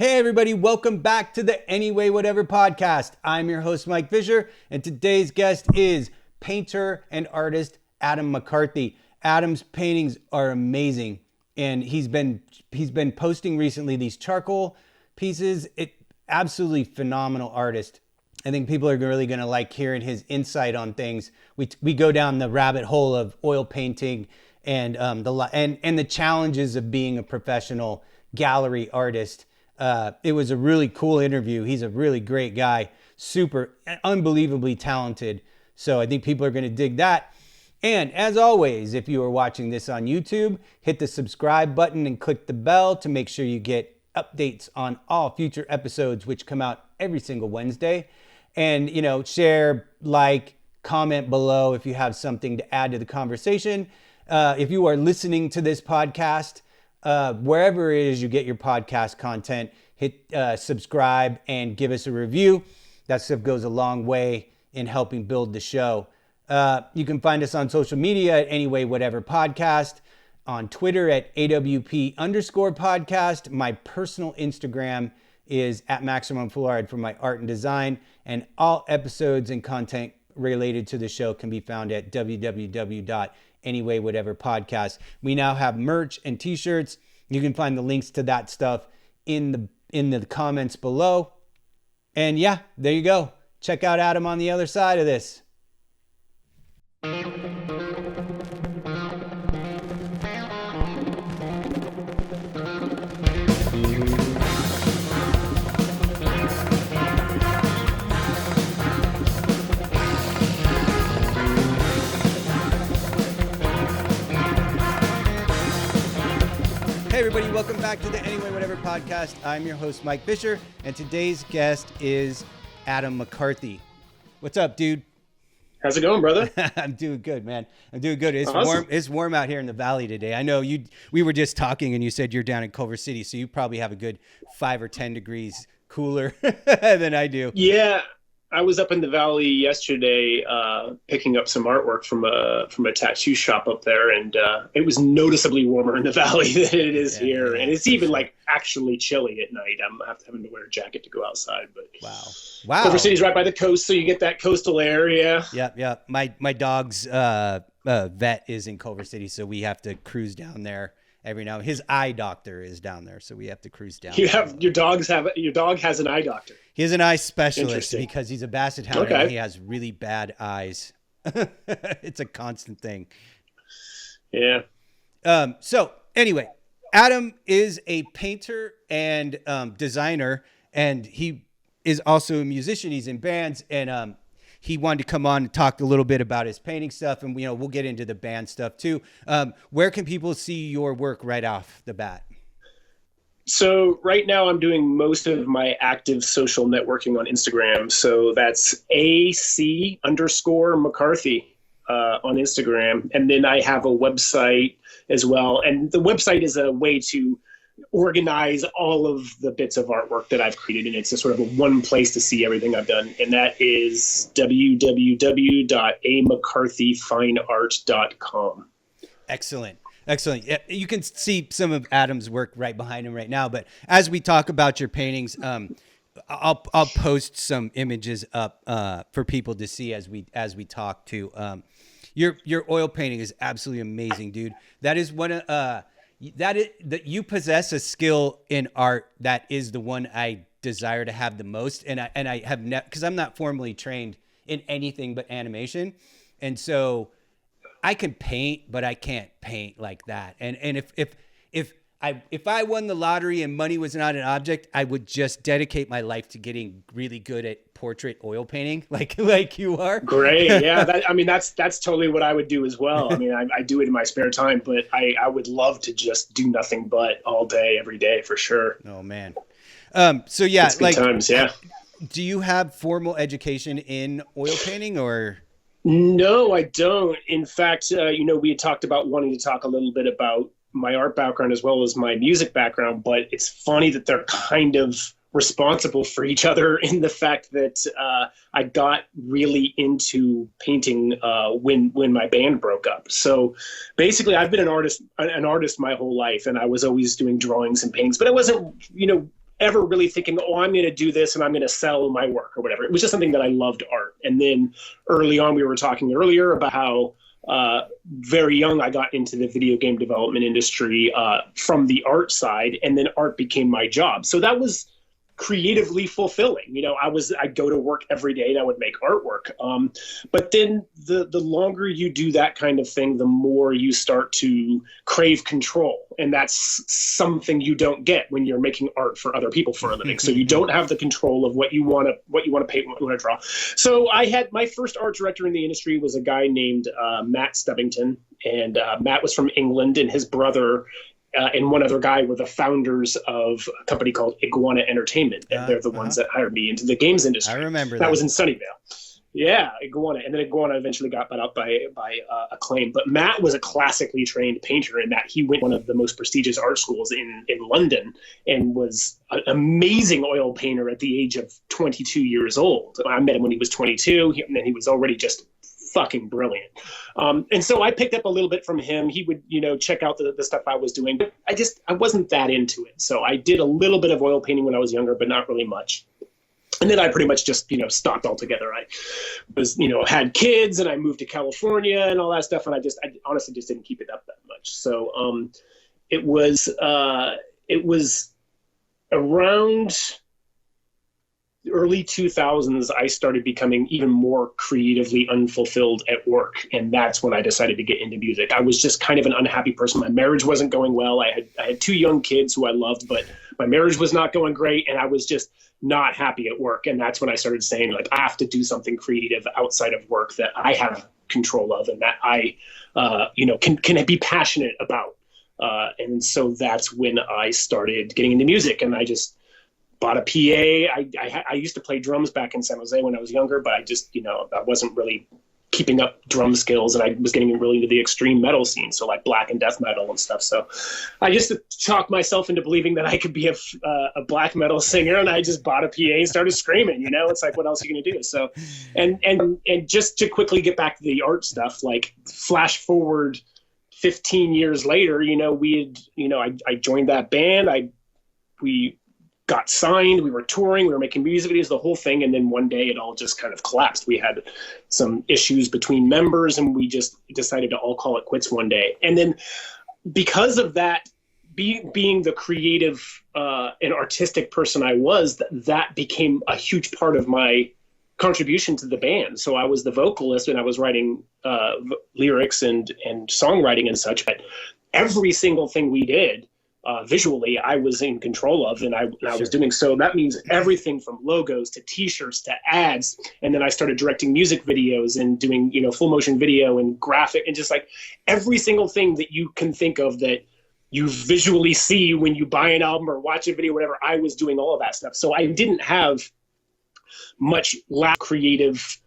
Hey everybody, welcome back to the Anyway Whatever podcast. I'm your host Mike Fisher, and today's guest is painter and artist Adam McCarthy. Adam's paintings are amazing, and he's been posting recently these charcoal pieces. Absolutely phenomenal artist. I think people are really going to like hearing his insight on things. We go down the rabbit hole of oil painting and the challenges of being a professional gallery artist. It was a really cool interview. He's a really great guy, super unbelievably talented. So I think people are going to dig that. And as always, if you are watching this on YouTube, hit the subscribe button and click the bell to make sure you get updates on all future episodes, which come out every single Wednesday. And, share, like, comment below if you have something to add to the conversation. If you are listening to this podcast, wherever it is you get your podcast content, hit subscribe and give us a review. That stuff goes a long way in helping build the show. You can find us on social media at Anyway Whatever Podcast, on Twitter at AWP_podcast. My personal Instagram is at Maximum Fluoride for my art and design, and all episodes and content related to the show can be found at www.AnywayWhateverPodcast. We now have merch and t-shirts. You can find the links to that stuff in the comments below. And yeah, there you go. Check out Adam on the other side of this. Hey everybody, welcome back to the Anyway Whatever podcast. I'm your host Mike Fisher, and today's guest is Adam McCarthy. What's up, dude? How's it going, brother? I'm doing good, man. I'm doing good. It's awesome. warm. It's warm out here in the valley today. I know we were just talking, and you said you're down in Culver City, so you probably have a good 5 or 10 degrees cooler than I do. Yeah, I was up in the valley yesterday picking up some artwork from a tattoo shop up there, and it was noticeably warmer in the valley than it is here. And it's even like actually chilly at night. I'm having to wear a jacket to go outside. But wow, Culver City's right by the coast, so you get that coastal area. Yeah. My dog's vet is in Culver City, so we have to cruise down there every now. His eye doctor is down there, so we have to cruise down. Your dog has an eye doctor. He has an eye specialist because he's a basset hound and he has really bad eyes. It's a constant thing. Yeah. So anyway, Adam is a painter and designer, and he is also a musician. He's in bands, and he wanted to come on and talk a little bit about his painting stuff, and we'll get into the band stuff too. Where can people see your work right off the bat? So right now I'm doing most of my active social networking on Instagram. So that's AC_McCarthy on Instagram. And then I have a website as well. And the website is a way to organize all of the bits of artwork that I've created. And it's a sort of a one place to see everything I've done. And that is www.amccarthyfineart.com. Excellent. Yeah, you can see some of Adam's work right behind him right now. But as we talk about your paintings, I'll post some images up for people to see as we talk too. Your oil painting is absolutely amazing, dude. That is one of that you possess a skill in art that is the one I desire to have the most, and I have because I'm not formally trained in anything but animation, and so I can paint, but I can't paint like that. And if I won the lottery and money was not an object, I would just dedicate my life to getting really good at portrait oil painting, like you are. Great, yeah. That's totally what I would do as well. I mean, I do it in my spare time, but I would love to just do nothing but all day, every day, for sure. Oh man. So yeah, it's good times, yeah. Do you have formal education in oil painting or? No, I don't. In fact, we had talked about wanting to talk a little bit about my art background as well as my music background, but it's funny that they're kind of responsible for each other in the fact that I got really into painting when my band broke up. So basically, I've been an artist my whole life, and I was always doing drawings and paintings, but I wasn't, ever really thinking, oh, I'm going to do this and I'm going to sell my work or whatever. It was just something that I loved art. And then early on, we were talking earlier about how very young I got into the video game development industry from the art side, and then art became my job. So that was creatively fulfilling. You know, I'd go to work every day and I would make artwork. But then the longer you do that kind of thing, the more you start to crave control. And that's something you don't get when you're making art for other people for a living. So you don't have the control of what you want to paint, what you want to draw. So I had my first art director in the industry was a guy named Matt Stubbington. And Matt was from England, and his brother and one other guy were the founders of a company called Iguana Entertainment. And they're the ones that hired me into the games industry. I remember that. That was in Sunnyvale. Yeah, Iguana. And then Iguana eventually got bought out by Acclaim. But Matt was a classically trained painter in that he went to one of the most prestigious art schools in London and was an amazing oil painter at the age of 22 years old. I met him when he was 22, and then he was already just fucking brilliant. And so I picked up a little bit from him. He would, check out the stuff I was doing, but I wasn't that into it. So I did a little bit of oil painting when I was younger, but not really much. And then I pretty much just, stopped altogether. I was, had kids, and I moved to California and all that stuff. And I honestly just didn't keep it up that much. So it was around the early 2000s, I started becoming even more creatively unfulfilled at work. And that's when I decided to get into music. I was just kind of an unhappy person. My marriage wasn't going well. I had two young kids who I loved, but my marriage was not going great. And I was just not happy at work. And that's when I started saying, like, I have to do something creative outside of work that I have control of and that I, can be passionate about. And so that's when I started getting into music, and I just bought a PA. I used to play drums back in San Jose when I was younger, but I just, I wasn't really keeping up drum skills, and I was getting really into the extreme metal scene. So like black and death metal and stuff. So I just talked myself into believing that I could be a black metal singer, and I just bought a PA and started screaming, it's like, what else are you going to do? So, and just to quickly get back to the art stuff, like flash forward 15 years later, I joined that band. We got signed, we were touring, we were making music videos, the whole thing. And then one day it all just kind of collapsed. We had some issues between members, and we just decided to all call it quits one day. And then because of that, being the creative and artistic person I was, that became a huge part of my contribution to the band. So I was the vocalist, and I was writing lyrics and songwriting and such. But every single thing we did, visually, I was in control of, and I was doing. So that means everything from logos to T-shirts to ads. And then I started directing music videos and doing, full motion video and graphic, and just like every single thing that you can think of that you visually see when you buy an album or watch a video, whatever. I was doing all of that stuff. So I didn't have much creative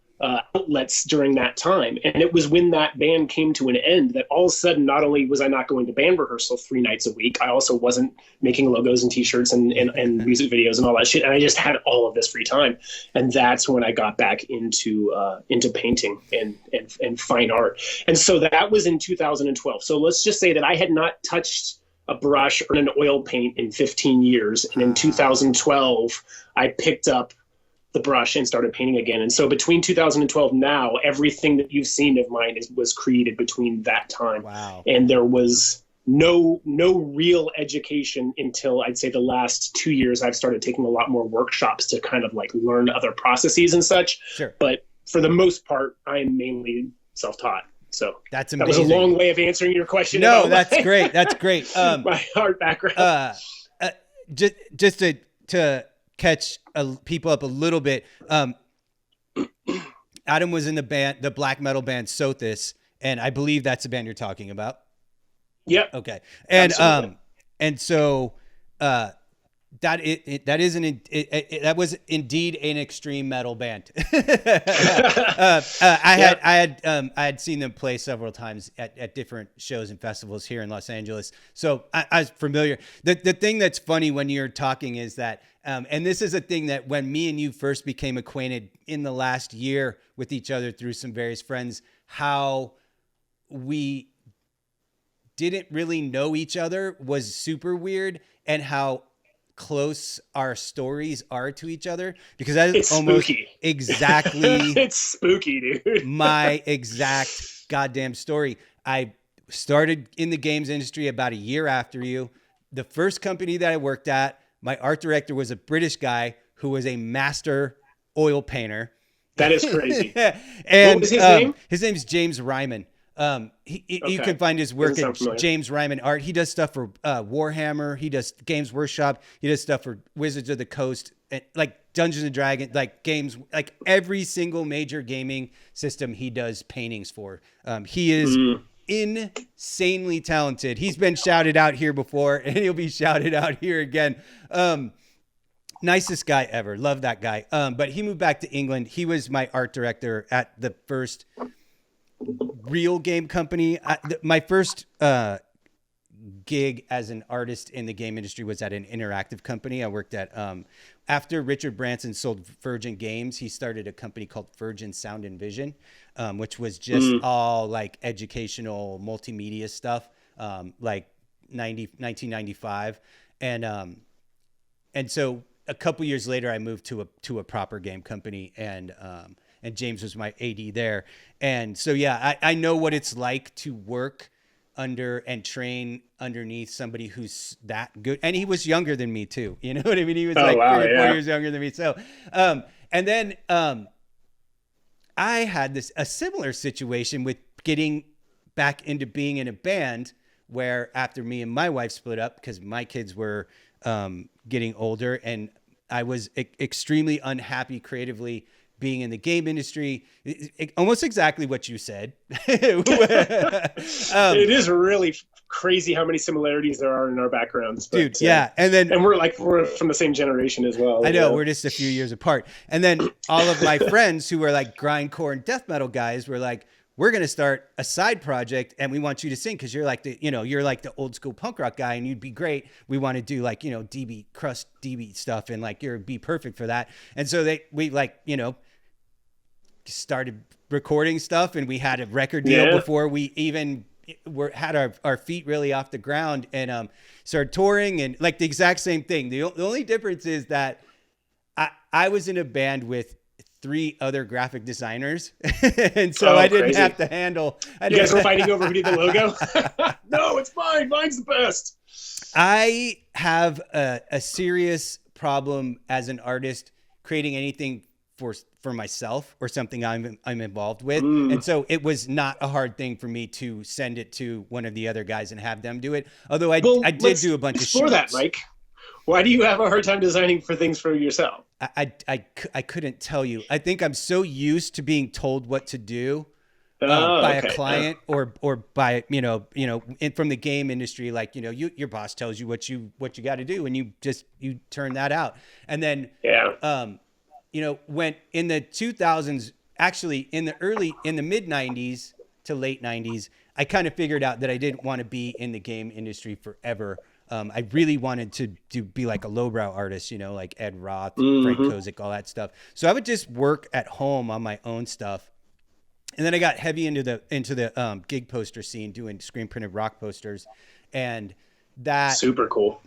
outlets during that time. And it was when that band came to an end that all of a sudden, not only was I not going to band rehearsal 3 nights a week, I also wasn't making logos and T-shirts and music videos and all that shit. And I just had all of this free time. And that's when I got back into painting and fine art. And so that was in 2012. So let's just say that I had not touched a brush or an oil paint in 15 years. And in 2012, I picked up the brush and started painting again. And so between 2012 now, everything that you've seen of mine was created between that time. Wow. And there was no real education until I'd say the last 2 years. I've started taking a lot more workshops to kind of like learn other processes and such. Sure. But for the most part, I'm mainly self-taught. So that's amazing. That was a long way of answering your question. No, that's great. That's great. My art background. Just to catch people up a little bit. Adam was in the black metal band Sothis, and I believe that's the band you're talking about. Yep. Okay. And absolutely. And so that was indeed an extreme metal band. I had seen them play several times at different shows and festivals here in Los Angeles, so I was familiar. The thing that's funny when you're talking is that, and this is a thing that when me and you first became acquainted in the last year with each other through some various friends, how we didn't really know each other was super weird, and how close our stories are to each other, because that is It's almost spooky. exactly It's spooky, dude. my exact goddamn story. I started in the games industry about a year after you. The first company that I worked at, my art director was a British guy who was a master oil painter. That is crazy. And what was his name? His name is James Ryman. You can find his work at James Ryman Art. He does stuff for Warhammer. He does Games Workshop. He does stuff for Wizards of the Coast, and, like Dungeons and Dragons, like games, like every single major gaming system he does paintings for. He is insanely talented. He's been shouted out here before, and he'll be shouted out here again. Nicest guy ever. Love that guy. But he moved back to England. He was my art director at the first real game company. My first gig as an artist in the game industry was at an interactive company. I worked at, after Richard Branson sold Virgin Games, he started a company called Virgin Sound and Vision, which was just all like educational multimedia stuff, like 1995. And so a couple years later, I moved to a proper game company, and James was my AD there. And so, yeah, I know what it's like to work under and train underneath somebody who's that good. And he was younger than me too. You know what I mean? He was 3 or 4 years younger than me. So, and then I had a similar situation with getting back into being in a band, where after me and my wife split up because my kids were getting older, and I was extremely unhappy creatively being in the game industry. Almost exactly what you said. It is really crazy how many similarities there are in our backgrounds, but, dude. Yeah. And we're from the same generation as well. I know, we're just a few years apart. And then all of my friends who were like grindcore and death metal guys were like, we're going to start a side project, and we want you to sing, because you're like the old school punk rock guy, and you'd be great. We want to do like, DB crust DB stuff, and like you'd be perfect for that. And so we started recording stuff, and we had a record deal before we even had our feet really off the ground, and started touring, and like the exact same thing. The only difference is that I was in a band with 3 other graphic designers. And so I didn't have to handle. You guys were fighting over who did the logo? No, it's mine. Mine's the best. I have a serious problem as an artist creating anything for myself or something I'm involved with. And so it was not a hard thing for me to send it to one of the other guys and have them do it. Although I did do a bunch of shoots. For that, Mike, why do you have a hard time designing for things for yourself? I couldn't tell you. I think I'm so used to being told what to do by a client or by, from the game industry. Like, your boss tells you what you got to do, and you turn that out. And then, when in the 2000s, actually in the mid 90s to late 90s, I kind of figured out that I didn't want to be in the game industry forever. I really wanted to be like a lowbrow artist, like Ed Roth, Frank Kozik, all that stuff. So I would just work at home on my own stuff. And then I got heavy into the gig poster scene, doing screen printed rock posters. And that super cool.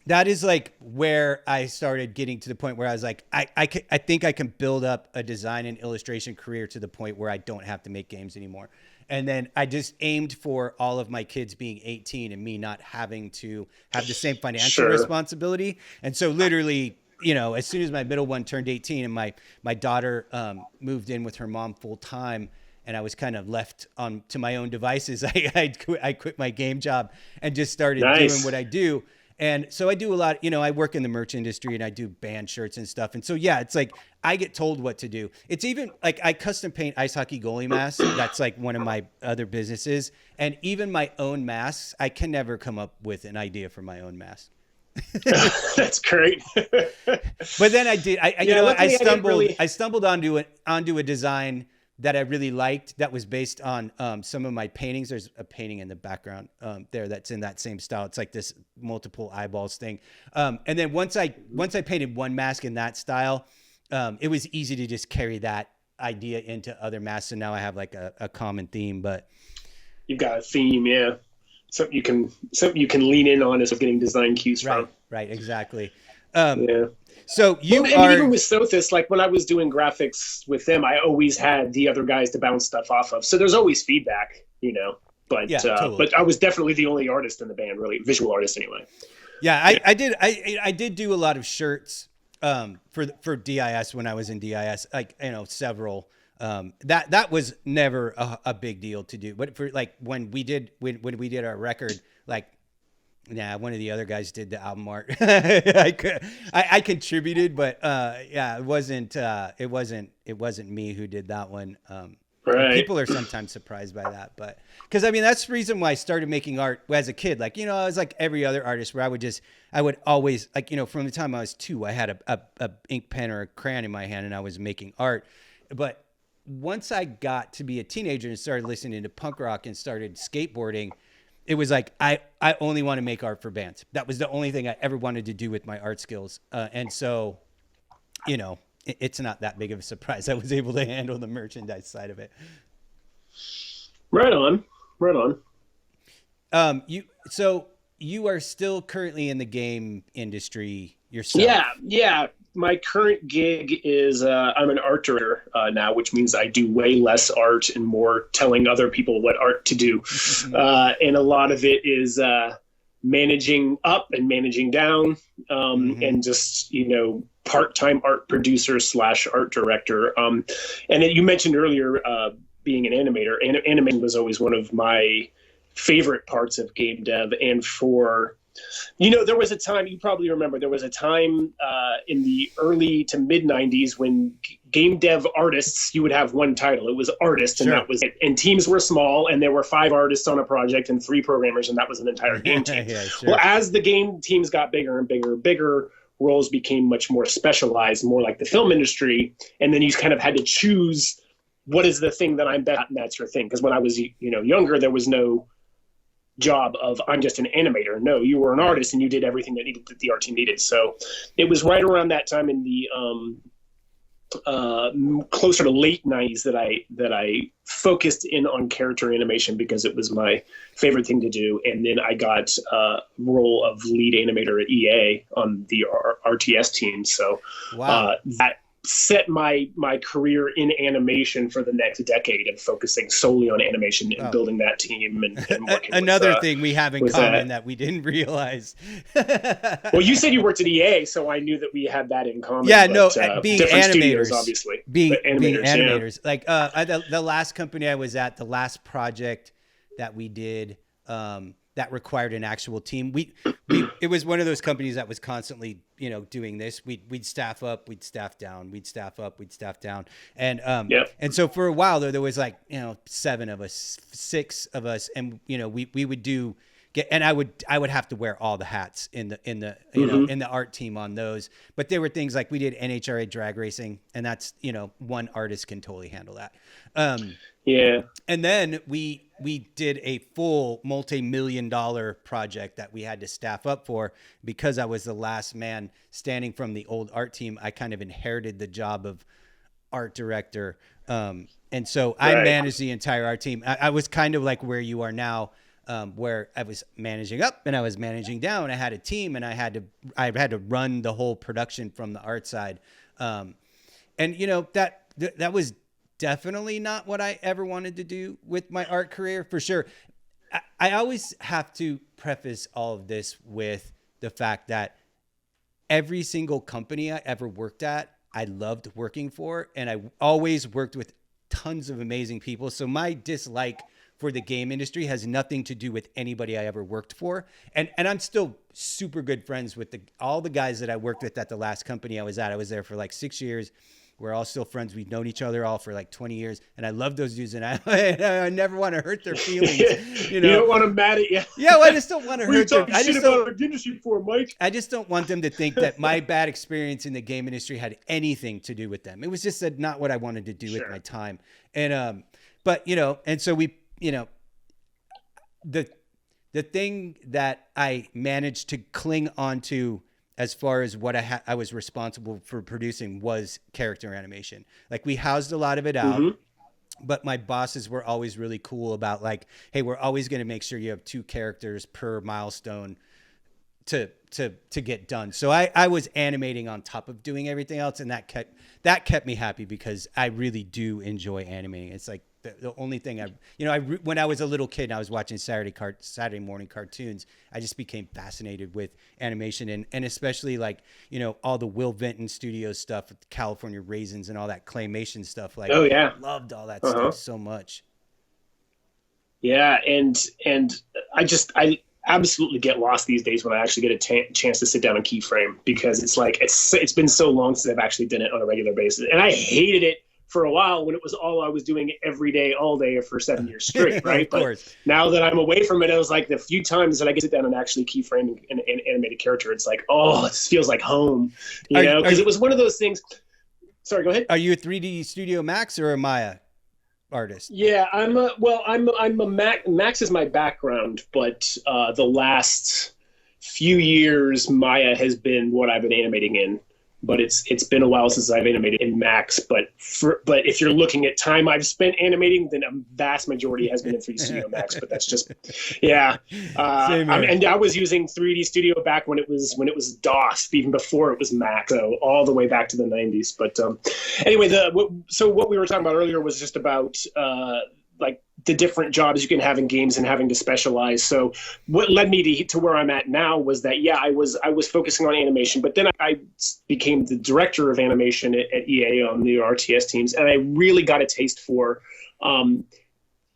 That is like where I started getting to the point where I was like, I think I can build up a design and illustration career to the point where I don't have to make games anymore. And then I just aimed for all of my kids being 18 and me not having to have the same financial responsibility. And so literally, as soon as my middle one turned 18 and my daughter moved in with her mom full time, and I was kind of left to my own devices, I quit my game job and just started doing what I do. And so I do a lot, I work in the merch industry, and I do band shirts and stuff. And so, yeah, it's like I get told what to do. It's even like I custom paint ice hockey goalie masks. That's like one of my other businesses. And even my own masks, I can never come up with an idea for my own mask. That's great. But then I did. I stumbled onto a design that I really liked that was based on some of my paintings. There's a painting in the background there that's in that same style. It's like this multiple eyeballs thing. And then once I painted one mask in that style, it was easy to just carry that idea into other masks. And now I have like a common theme. But you've got a theme, yeah. something you can lean in on as of getting design cues from. Right, exactly. Yeah. So even with Sothis, like when I was doing graphics with them, I always had the other guys to bounce stuff off of. So there's always feedback, But totally. But I was definitely the only artist in the band, really visual artist anyway. Yeah, I did do a lot of shirts for DIS when I was in DIS, like several. That was never a big deal to do, but for like when we did our record, like. Nah, one of the other guys did the album art. I contributed, but it wasn't me who did that one. Right. People are sometimes surprised by that, but because that's the reason why I started making art as a kid. Like I was like every other artist, where I would always like from the time I was 2, I had a ink pen or a crayon in my hand, and I was making art. But once I got to be a teenager and started listening to punk rock and started skateboarding, it was like, I only want to make art for bands. That was the only thing I ever wanted to do with my art skills. And so, it's not that big of a surprise. I was able to handle the merchandise side of it. Right on. So you are still currently in the game industry yourself. Yeah. My current gig is I'm an art director now, which means I do way less art and more telling other people what art to do. And a lot of it is managing up and managing down, and just, part-time art producer / art director. And you mentioned earlier being an animator. Animation was always one of my favorite parts of game dev. And there was a time, you probably remember, there was a time in the early to mid 90s when game dev artists, you would have one title. It was artist, and that was it. And teams were small, and there were 5 artists on a project and 3 programmers, and that was an entire game team. Well, as the game teams got bigger and bigger and bigger, roles became much more specialized, more like the film industry. And then you kind of had to choose, what is the thing that I'm best at, and that's your thing. Because when I was younger, there was no job of I'm just an animator. No, you were an artist and you did everything that the art team needed. So it was right around that time in the closer to late 90s that I focused in on character animation, because it was my favorite thing to do. And then I got a role of lead animator at EA on the RTS team. So that set my career in animation for the next decade, and focusing solely on animation and building that team and working another thing we have in common that we didn't realize. Well, you said you worked at EA, so I knew that we had that in common. Yeah, being animators, studios, obviously. Being animators. Yeah. Like the last company I was at, the last project that we did, that required an actual team. It was one of those companies that was constantly, doing this. We'd staff up, we'd staff down, we'd staff up, we'd staff down. And, and so for a while there was like, 7 of us, 6 of us. And, we would and I would have to wear all the hats in the in the art team on those. But there were things like we did NHRA drag racing, and that's, one artist can totally handle that. And then we did a full multi-million-dollar project that we had to staff up for. Because I was the last man standing from the old art team, I kind of inherited the job of art director. And so I managed the entire art team. I was kind of like where you are now, where I was managing up and I was managing down. I had a team, and I had to run the whole production from the art side. And that was definitely not what I ever wanted to do with my art career, for sure. I always have to preface all of this with the fact that every single company I ever worked at, I loved working for, and I always worked with tons of amazing people. So my dislike for the game industry has nothing to do with anybody I ever worked for. And I'm still super good friends with all the guys that I worked with at the last company I was at. I was there for like 6 years. We're all still friends. We've known each other all for like 20 years. And I love those dudes. And I never want to hurt their feelings. You don't want them mad at you. Yeah, well, I just don't want to hurt them. I just don't industry for, Mike. I just don't want them to think that my bad experience in the game industry had anything to do with them. It was just not what I wanted to do with my time. And, but, and so we, the thing that I managed to cling onto as far as what I was responsible for producing was character animation. Like we housed a lot of it out. but my bosses were always really cool about like, hey, we're always going to make sure you have 2 characters per milestone to get done. So I was animating on top of doing everything else, and that kept me happy because I really do enjoy animating. It's like the only thing when I was a little kid and I was watching Saturday morning cartoons, I just became fascinated with animation and especially like, all the Will Vinton Studios stuff with California Raisins and all that claymation stuff. Like, oh yeah, loved all that stuff so much. Yeah, and I absolutely get lost these days when I actually get a chance to sit down and keyframe, because it's like it's been so long since I've actually done it on a regular basis, and I hated it for a while when it was all I was doing every day, all day for 7 years straight, right? But now that I'm away from it, I was like, the few times that I get to sit down and actually keyframe and animate a character, it's like, oh, this feels like home, because it was one of those things. Sorry, go ahead. Are you a 3D Studio Max or a Maya artist? Yeah, I'm a Max is my background, but the last few years Maya has been what I've been animating in. But it's been a while since I've animated in Max. But if you're looking at time I've spent animating, then a vast majority has been in 3D Studio Max. But that's just, yeah. And I was using 3D Studio back when it was DOS, even before it was Mac, so all the way back to the 90s. But anyway, so what we were talking about earlier was just about like the different jobs you can have in games and having to specialize. So what led me to where I'm at now was that, yeah, I was focusing on animation, but then I became the director of animation at EA on the RTS teams. And I really got a taste for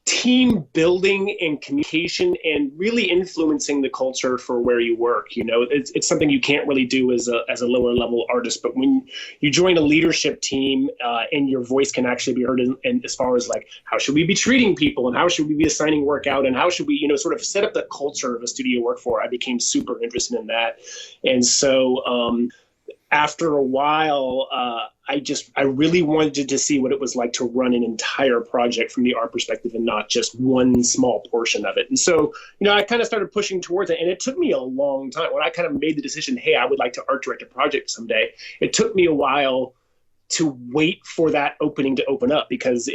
team building and communication and really influencing the culture for where you work. It's something you can't really do as a lower level artist, but when you join a leadership team and your voice can actually be heard and as far as like, how should we be treating people and how should we be assigning work out and how should we, sort of set up the culture of a studio work for, I became super interested in that. And so after a while, I really wanted to see what it was like to run an entire project from the art perspective and not just one small portion of it. And so, I kind of started pushing towards it, and it took me a long time. When I kind of made the decision, hey, I would like to art direct a project someday, it took me a while to wait for that opening to open up, because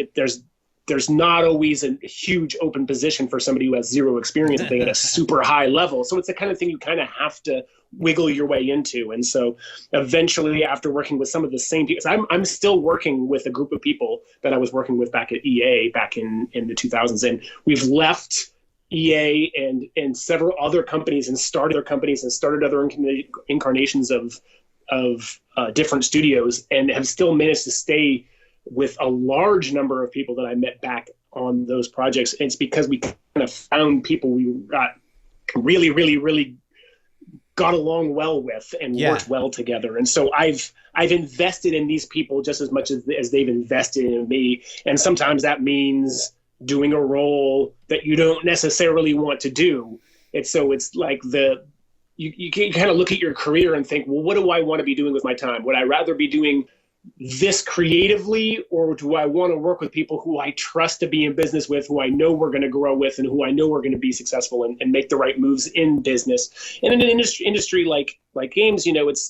there's not always a huge open position for somebody who has zero experience at a super high level. So it's the kind of thing you kind of have to wiggle your way into. And so eventually, after working with some of the same people, I'm still working with a group of people that I was working with back at EA back in the 2000s. And we've left EA and several other companies and started other companies and started other incarnations of different studios, and have still managed to stay with a large number of people that I met back on those projects. And it's because we kind of found people we got really, really, really got along well with and worked well together. And so I've invested in these people just as much as they've invested in me. And sometimes that means doing a role that you don't necessarily want to do. It's like you can kind of look at your career and think, well, what do I want to be doing with my time? Would I rather be doing this creatively, or do I want to work with people who I trust to be in business with, who I know we're going to grow with, and who I know are going to be successful and make the right moves in business? And in an industry like games,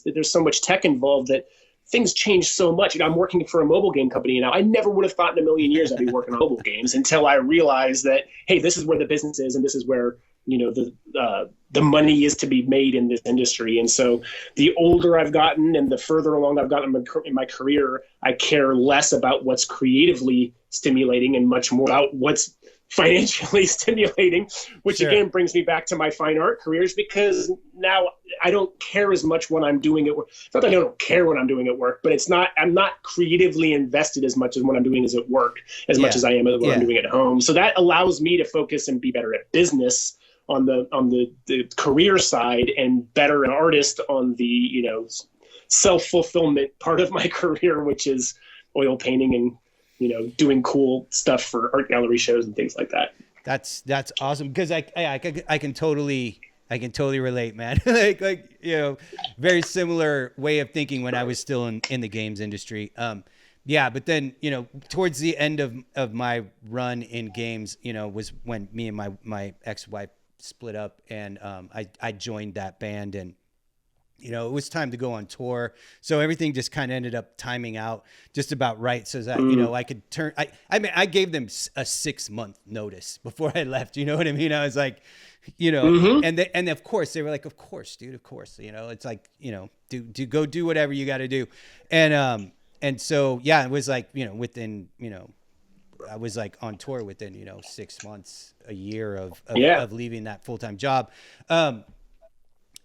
there's so much tech involved that things change so much. I'm working for a mobile game company now. I never would have thought in a million years I'd be working on mobile games until I realized that, hey, this is where the business is, and this is where the money is to be made in this industry. And so the older I've gotten and the further along I've gotten in my career, I care less about what's creatively stimulating and much more about what's financially stimulating, which again brings me back to my fine art careers, because now I don't care as much when I'm doing it. It's not that I don't care when I'm doing it work, but I'm not creatively invested as much as when I'm doing is at work as much as I am when I'm doing it at home. So that allows me to focus and be better at business on the career side, and better an artist on the self-fulfillment part of my career, which is oil painting and doing cool stuff for art gallery shows and things like that. That's awesome, because I can totally relate, man. like very similar way of thinking when I was still in the games industry. But then towards the end of my run in games, was when me and my ex-wife split up, and I joined that band, and it was time to go on tour. So everything just kind of ended up timing out just about right. So that, I could turn, I gave them a 6-month notice before I left. You know what I mean? I was like, and of course they were like, of course, dude, of course, it's like, go do whatever you got to do. And so, yeah, it was like, within, I was like on tour within, 6 months, a year of leaving that full-time job.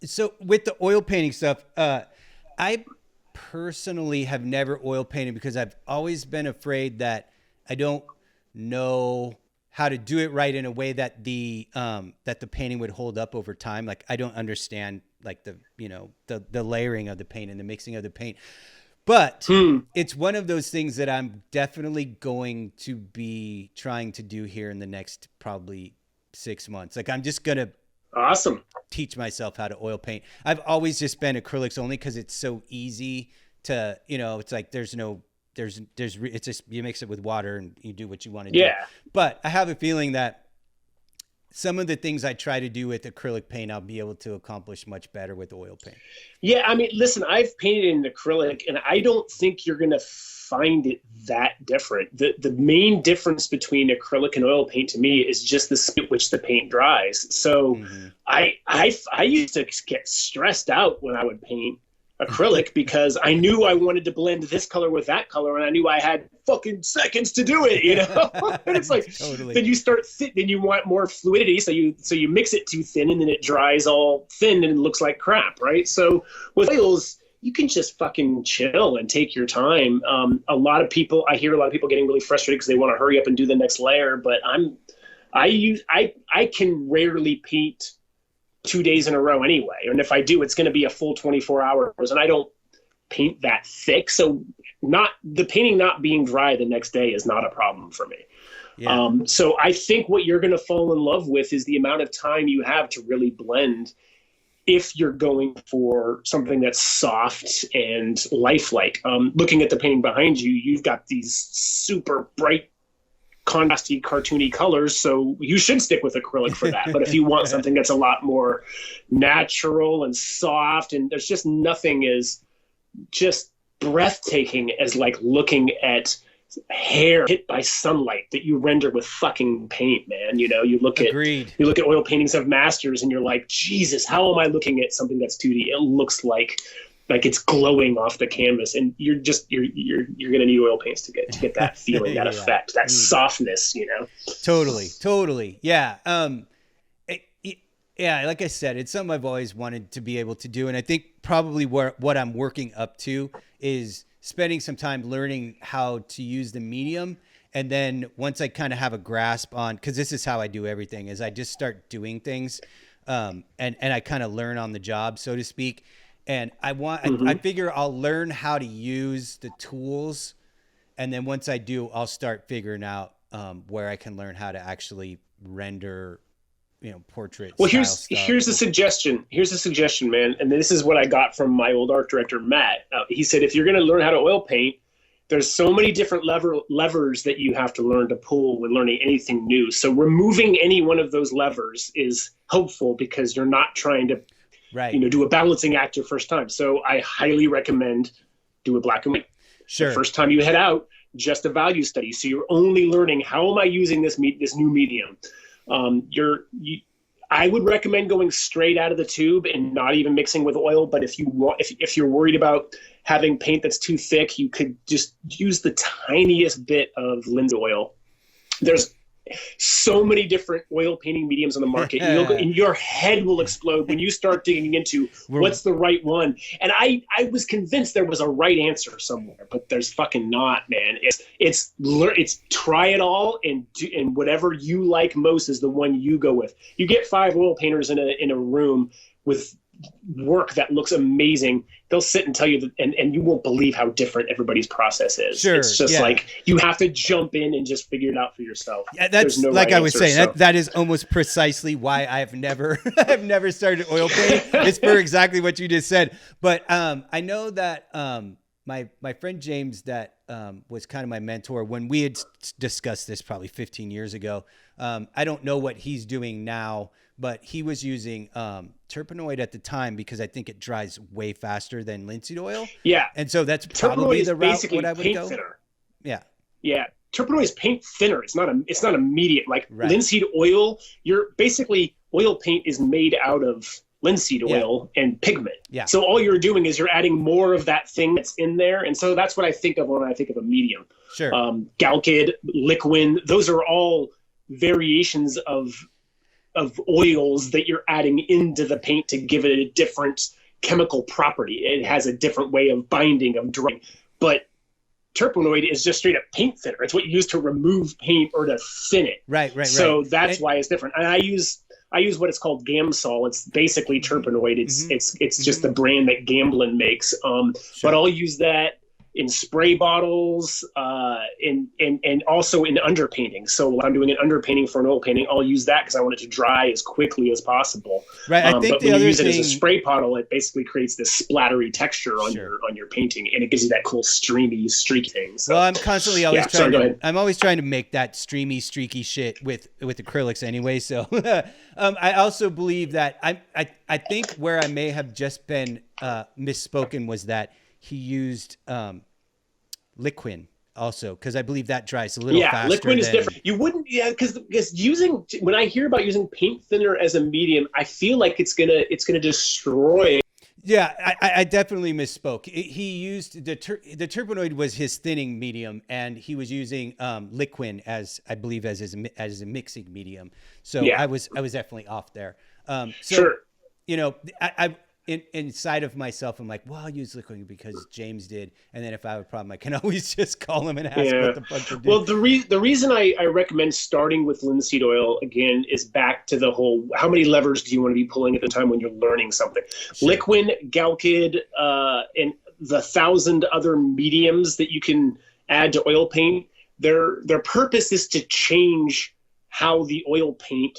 So with the oil painting stuff, I personally have never oil painted because I've always been afraid that I don't know how to do it right in a way that the painting would hold up over time. Like I don't understand like the layering of the paint and the mixing of the paint. But it's one of those things that I'm definitely going to be trying to do here in the next probably 6 months. Like I'm just going to teach myself how to oil paint. I've always just been acrylics only because it's so easy to, it's like it's just, you mix it with water and you do what you want to do. But I have a feeling that some of the things I try to do with acrylic paint, I'll be able to accomplish much better with oil paint. Yeah. I mean, listen, I've painted in acrylic and I don't think you're going to find it that different. The main difference between acrylic and oil paint to me is just the speed at which the paint dries. So I used to get stressed out when I would paint acrylic because I knew I wanted to blend this color with that color and I knew I had fucking seconds to do it, And it's like, then you start then you want more fluidity. So you mix it too thin and then it dries all thin and it looks like crap. Right. So with oils, you can just fucking chill and take your time. I hear a lot of people getting really frustrated because they want to hurry up and do the next layer. But I can rarely paint 2 days in a row anyway. And if I do, it's going to be a full 24 hours and I don't paint that thick. So the painting not being dry the next day is not a problem for me. Yeah. So I think what you're going to fall in love with is the amount of time you have to really blend if you're going for something that's soft and lifelike. Looking at the painting behind you, you've got these super bright, contrasty, cartoony colors, so you should stick with acrylic for that. But if you want something that's a lot more natural and soft, and there's just nothing as just breathtaking as like looking at hair hit by sunlight that you render with fucking paint, man. You look at oil paintings of masters and you're like, Jesus, how am I looking at something that's 2D? It looks like it's glowing off the canvas, and you're gonna need oil paints to get that feeling, that effect, that softness, Totally. Yeah. Yeah. Like I said, it's something I've always wanted to be able to do. And I think probably what I'm working up to is spending some time learning how to use the medium. And then once I kind of have a grasp on, because this is how I do everything, is I just start doing things, and I kind of learn on the job, so to speak. And I figure I'll learn how to use the tools. And then once I do, I'll start figuring out where I can learn how to actually render, portrait. Well, here's a suggestion. Here's a suggestion, man. And this is what I got from my old art director, Matt. He said, if you're going to learn how to oil paint, there's so many different levers that you have to learn to pull when learning anything new. So removing any one of those levers is helpful because you're not trying to do a balancing act your first time. So I highly recommend do a black and white. Sure. The first time you head out, just a value study. So you're only learning, how am I using this new medium? I would recommend going straight out of the tube and not even mixing with oil. But if you're worried about having paint that's too thick, you could just use the tiniest bit of linseed oil. There's so many different oil painting mediums on the market. And your head will explode when you start digging into what's the right one. And I was convinced there was a right answer somewhere, but there's fucking not, man. It's try it all and whatever you like most is the one you go with. You get 5 oil painters in a room with work that looks amazing. They'll sit and tell you that, and you won't believe how different everybody's process is. Sure, it's just like you have to jump in and just figure it out for yourself. Yeah, that's no like right I was saying. So. That is almost precisely why I've never started oil painting. It's for exactly what you just said. But I know that my friend James, that was kind of my mentor when we had discussed this probably 15 years ago. I don't know what he's doing now, but he was using terpenoid at the time because I think it dries way faster than linseed oil. Yeah. And so that's probably the route what I would paint go. Thinner. Yeah. Yeah. Terpenoid is paint thinner. It's not a medium. Like linseed oil, basically oil paint is made out of linseed oil and pigment. Yeah. So all you're doing is you're adding more of that thing that's in there. And so that's what I think of when I think of a medium. Sure. Galkid, Liquin, those are all variations of oils that you're adding into the paint to give it a different chemical property. It has a different way of binding, of drying. But terpenoid is just straight up paint thinner. It's what you use to remove paint or to thin it. Right. So that's why it's different. And I use what is called Gamsol. It's basically terpenoid. It's just the brand that Gamblin makes. But I'll use that in spray bottles, and also in underpainting. So when I'm doing an underpainting for an oil painting, I'll use that because I want it to dry as quickly as possible. Right. I think but when you use it as a spray bottle, it basically creates this splattery texture on your painting, and it gives you that cool streamy, streaky thing. So, well, I'm constantly always trying to make that streamy, streaky shit with acrylics anyway. So I also believe that I think where I may have just been misspoken was that he used Liquin also, because I believe that dries a little faster. Yeah, Liquin is different. You wouldn't, because when I hear about using paint thinner as a medium, I feel like it's gonna destroy. Yeah, I definitely misspoke. He used the terpenoid was his thinning medium, and he was using Liquin as I believe as a mixing medium. So I was definitely off there. Sure. You know, I inside of myself, I'm like, well, I'll use Liquin because James did. And then if I have a problem, I can always just call him and ask what the fuck to do. Well, the reason I recommend starting with linseed oil, again, is back to the whole, how many levers do you want to be pulling at the time when you're learning something? Sure. Liquin, Galkid, and the 1,000 other mediums that you can add to oil paint, their purpose is to change how the oil paint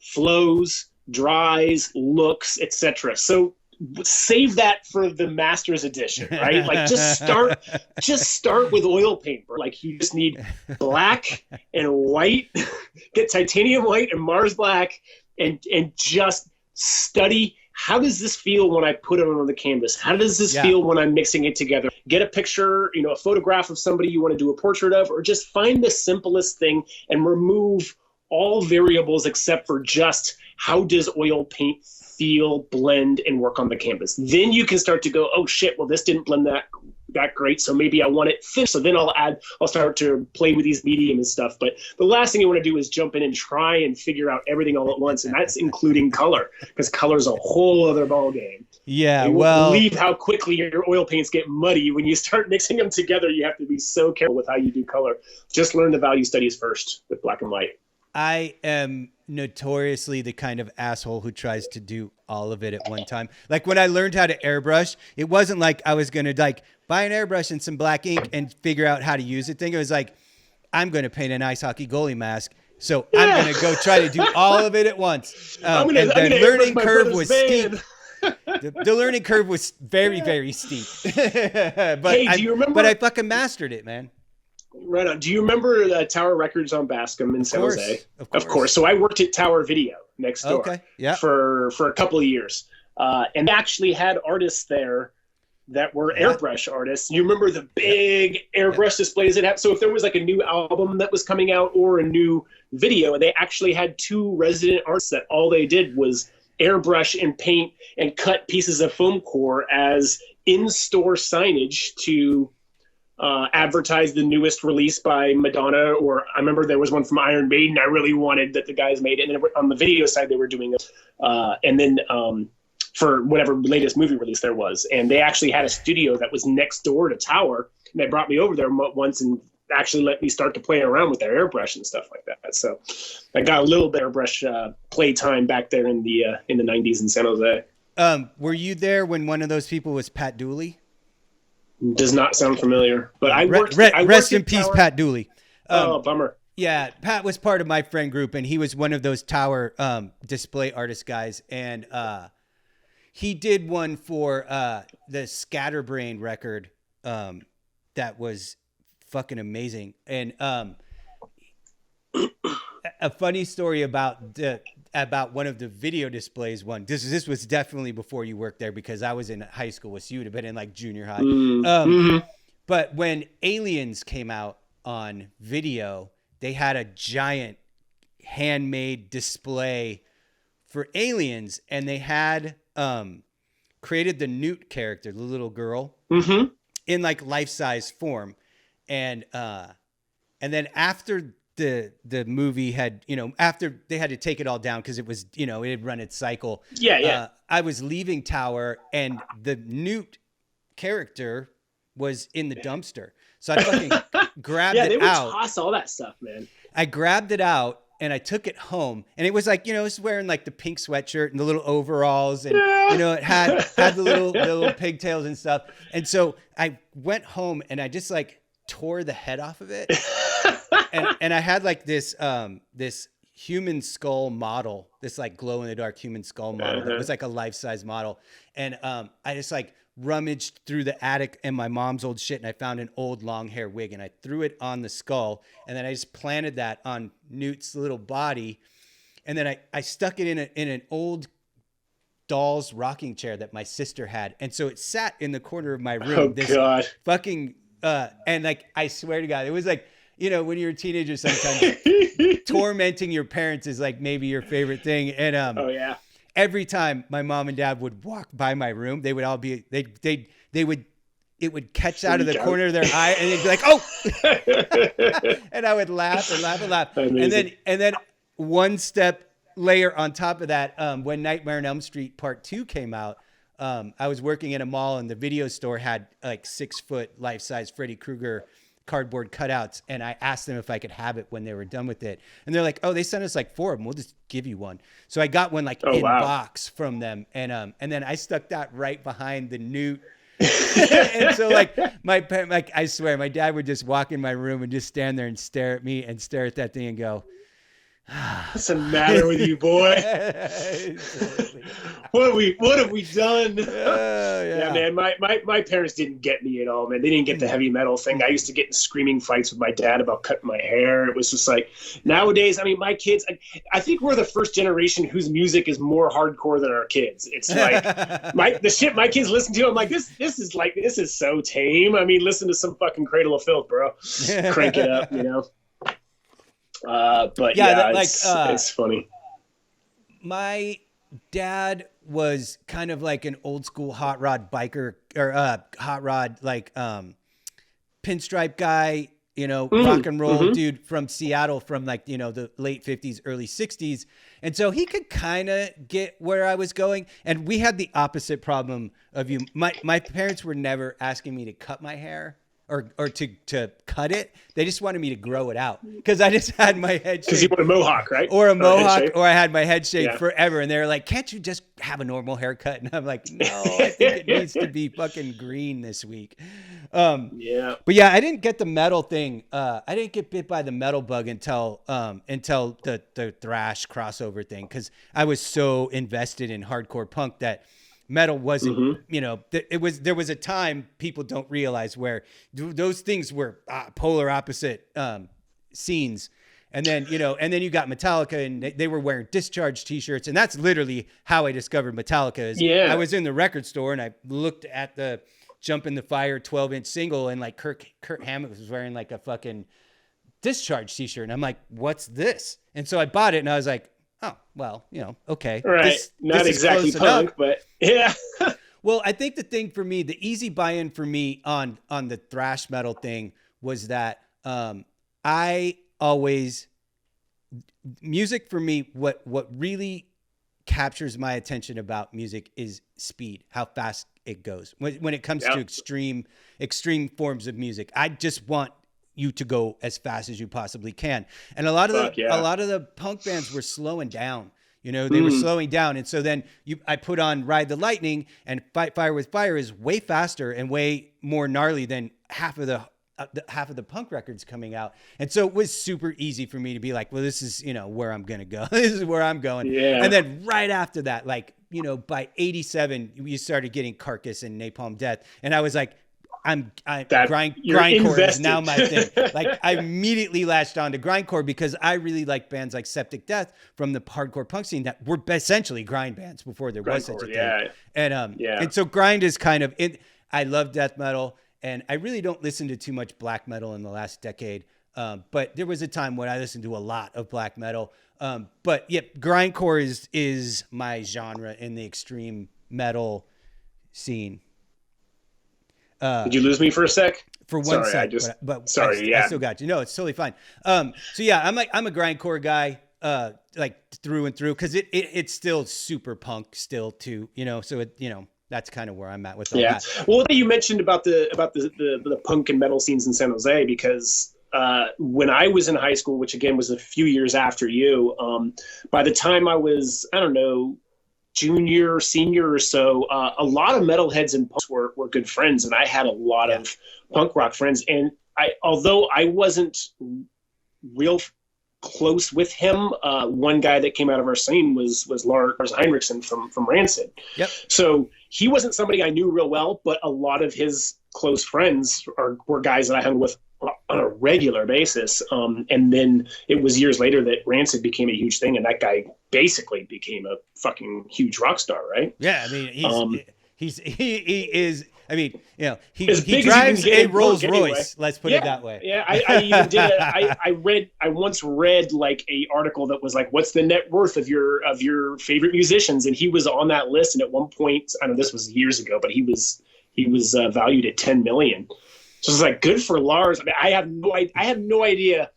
flows, dries, looks, etc. So save that for the master's edition, right? Like just start with oil paint. Like you just need black and white, get titanium white and Mars black, and just study, how does this feel when I put it on the canvas? How does this feel when I'm mixing it together? Get a picture, a photograph of somebody you want to do a portrait of, or just find the simplest thing and remove all variables except for just how does oil paint feel, blend, and work on the canvas. Then you can start to go, oh shit, well this didn't blend that great, so maybe I want it thin. So then I'll start to play with these medium and stuff. But the last thing you want to do is jump in and try and figure out everything all at once, and that's including color, because color's a whole other ballgame. Yeah, you won't believe how quickly your oil paints get muddy when you start mixing them together. You have to be so careful with how you do color. Just learn the value studies first with black and white. I am notoriously the kind of asshole who tries to do all of it at one time. Like when I learned how to airbrush, it wasn't like I was going to buy an airbrush and some black ink and figure out how to use it thing. It was like, I'm going to paint an ice hockey goalie mask. So I'm going to go try to do all of it at once. And the learning curve was steep. The learning curve was very, very steep. Do you remember? But I fucking mastered it, man. Right on. Do you remember Tower Records on Bascom in San Jose? Of course. So I worked at Tower Video next door for a couple of years. And they actually had artists there that were airbrush artists. You remember the big airbrush displays it had? So if there was like a new album that was coming out or a new video, they actually had 2 resident artists that all they did was airbrush and paint and cut pieces of foam core as in-store signage to advertise the newest release by Madonna, or I remember there was one from Iron Maiden I really wanted that the guys made, and then on the video side they were doing it, and then for whatever latest movie release there was, and they actually had a studio that was next door to Tower, and they brought me over there once and actually let me start to play around with their airbrush and stuff like that. So I got a little bit of airbrush play time back there in the 90s in San Jose. Were you there when one of those people was Pat Dooley? Does not sound familiar, but I worked. Rest in peace, Pat Dooley. Bummer. Yeah, Pat was part of my friend group, and he was one of those Tower display artist guys, and he did one for the Scatterbrain record that was fucking amazing. And a funny story about about one of the video displays this was definitely before you worked there, because I was in high school with you. You'd have been in like junior high. But when Aliens came out on video, they had a giant handmade display for Aliens, and they had created the Newt character, the little girl, in like life-size form. And then after the movie had, after they had to take it all down because it was, it had run its cycle. I was leaving Tower, and the Newt character was in the dumpster. So I fucking grabbed it out. Yeah, they would toss all that stuff, man. I grabbed it out and I took it home, and it was like, it was wearing like the pink sweatshirt and the little overalls, and it had the little pigtails and stuff. And so I went home and I just like tore the head off of it. and I had like this human skull model, this like glow in the dark human skull model. It was like a life-size model. And I just like rummaged through the attic and my mom's old shit, and I found an old long hair wig, and I threw it on the skull, and then I just planted that on Newt's little body, and then I stuck it in an old doll's rocking chair that my sister had, and so it sat in the corner of my room. God. Fucking and like, I swear to God, it was like, when you're a teenager, sometimes tormenting your parents is like maybe your favorite thing. And every time my mom and dad would walk by my room, they would all be, it would catch out of the corner of their eye, and they'd be like, oh, and I would laugh and laugh and laugh. Amazing. And then one step layer on top of that, when Nightmare on Elm Street Part 2 came out, I was working in a mall, and the video store had like 6-foot life-size Freddy Krueger cardboard cutouts, and I asked them if I could have it when they were done with it, and they're like, oh, they sent us like 4 of them, we'll just give you one. So I got one like box from them, and then I stuck that right behind the Newt. And so like I swear my dad would just walk in my room and just stand there and stare at me and stare at that thing and go, what's the matter with you, boy? What have we done? Yeah, man. My parents didn't get me at all, man. They didn't get the heavy metal thing. I used to get in screaming fights with my dad about cutting my hair. It was just like, nowadays, I mean, my kids, I think we're the first generation whose music is more hardcore than our kids. It's like the shit my kids listen to. I'm like, this is so tame. I mean, listen to some fucking Cradle of Filth, bro. Crank it up, But it's funny. My dad was kind of like an old school hot rod biker, or hot rod like pinstripe guy, rock and roll dude from Seattle from like, the late 50s, early 60s. And so he could kind of get where I was going. And we had the opposite problem of you. My parents were never asking me to cut my hair. Or to cut it. They just wanted me to grow it out, because I just had my head shaved. Because you want a mohawk, right? Or a mohawk, or I had my head shaved forever. And they were like, can't you just have a normal haircut? And I'm like, no, I think it needs to be fucking green this week. But yeah, I didn't get the metal thing. I didn't get bit by the metal bug until the thrash crossover thing, because I was so invested in hardcore punk that metal wasn't, there was a time people don't realize where those things were polar opposite scenes. And then, you got Metallica, and they were wearing Discharge t-shirts. And that's literally how I discovered Metallica. I was in the record store and I looked at the Jump in the Fire 12-inch single, and like Kurt Hammett was wearing like a fucking Discharge t-shirt. And I'm like, what's this? And so I bought it, and I was like, oh, well, okay. Right. Not exactly punk, but yeah. Well, I think the thing for me, the easy buy-in for me on the thrash metal thing was that music for me, what really captures my attention about music is speed, how fast it goes. When it comes to extreme forms of music, I just want you to go as fast as you possibly can. And a lot of the punk bands were slowing down. They were slowing down. And so then I put on Ride the Lightning, and Fight Fire with Fire is way faster and way more gnarly than half of the punk records coming out. And so it was super easy for me to be like, well, this is, where I'm going to go. This is where I'm going. Yeah. And then right after that, like, by 87, you started getting Carcass and Napalm Death. And I was like, Grindcore is now my thing. Like I immediately latched on to grindcore because I really like bands like Septic Death from the hardcore punk scene that were essentially grind bands before there was such a thing. And so grind is kind of it. I love death metal, and I really don't listen to too much black metal in the last decade. But there was a time when I listened to a lot of black metal. But yeah, grindcore is my genre in the extreme metal scene. Did you lose me for a sec? For one sec, but sorry, I still got you. No, it's totally fine. So yeah, I'm a grindcore guy, like through and through, because it's still super punk still too, So that's kind of where I'm at with all that. Well, you mentioned about the punk and metal scenes in San Jose, because when I was in high school, which again was a few years after you, by the time I was, I don't know, junior, senior or so, a lot of metalheads and punks were good friends, and I had a lot of punk rock friends. And although I wasn't real close with him, one guy that came out of our scene was Lars Heinrichson from Branson. Yep. So he wasn't somebody I knew real well, but a lot of his close friends were guys that I hung with on a regular basis. And then it was years later that Rancid became a huge thing, and that guy basically became a fucking huge rock star, right? Yeah, I mean, he is. I mean, he drives a Rolls Royce. Anyway. Let's put it that way. Yeah, I even did. I once read like a article that was like, "What's the net worth of your favorite musicians?" And he was on that list. And at one point, I know this was years ago, but he was valued at $10 million. So it's like, good for Lars. I mean, I have no idea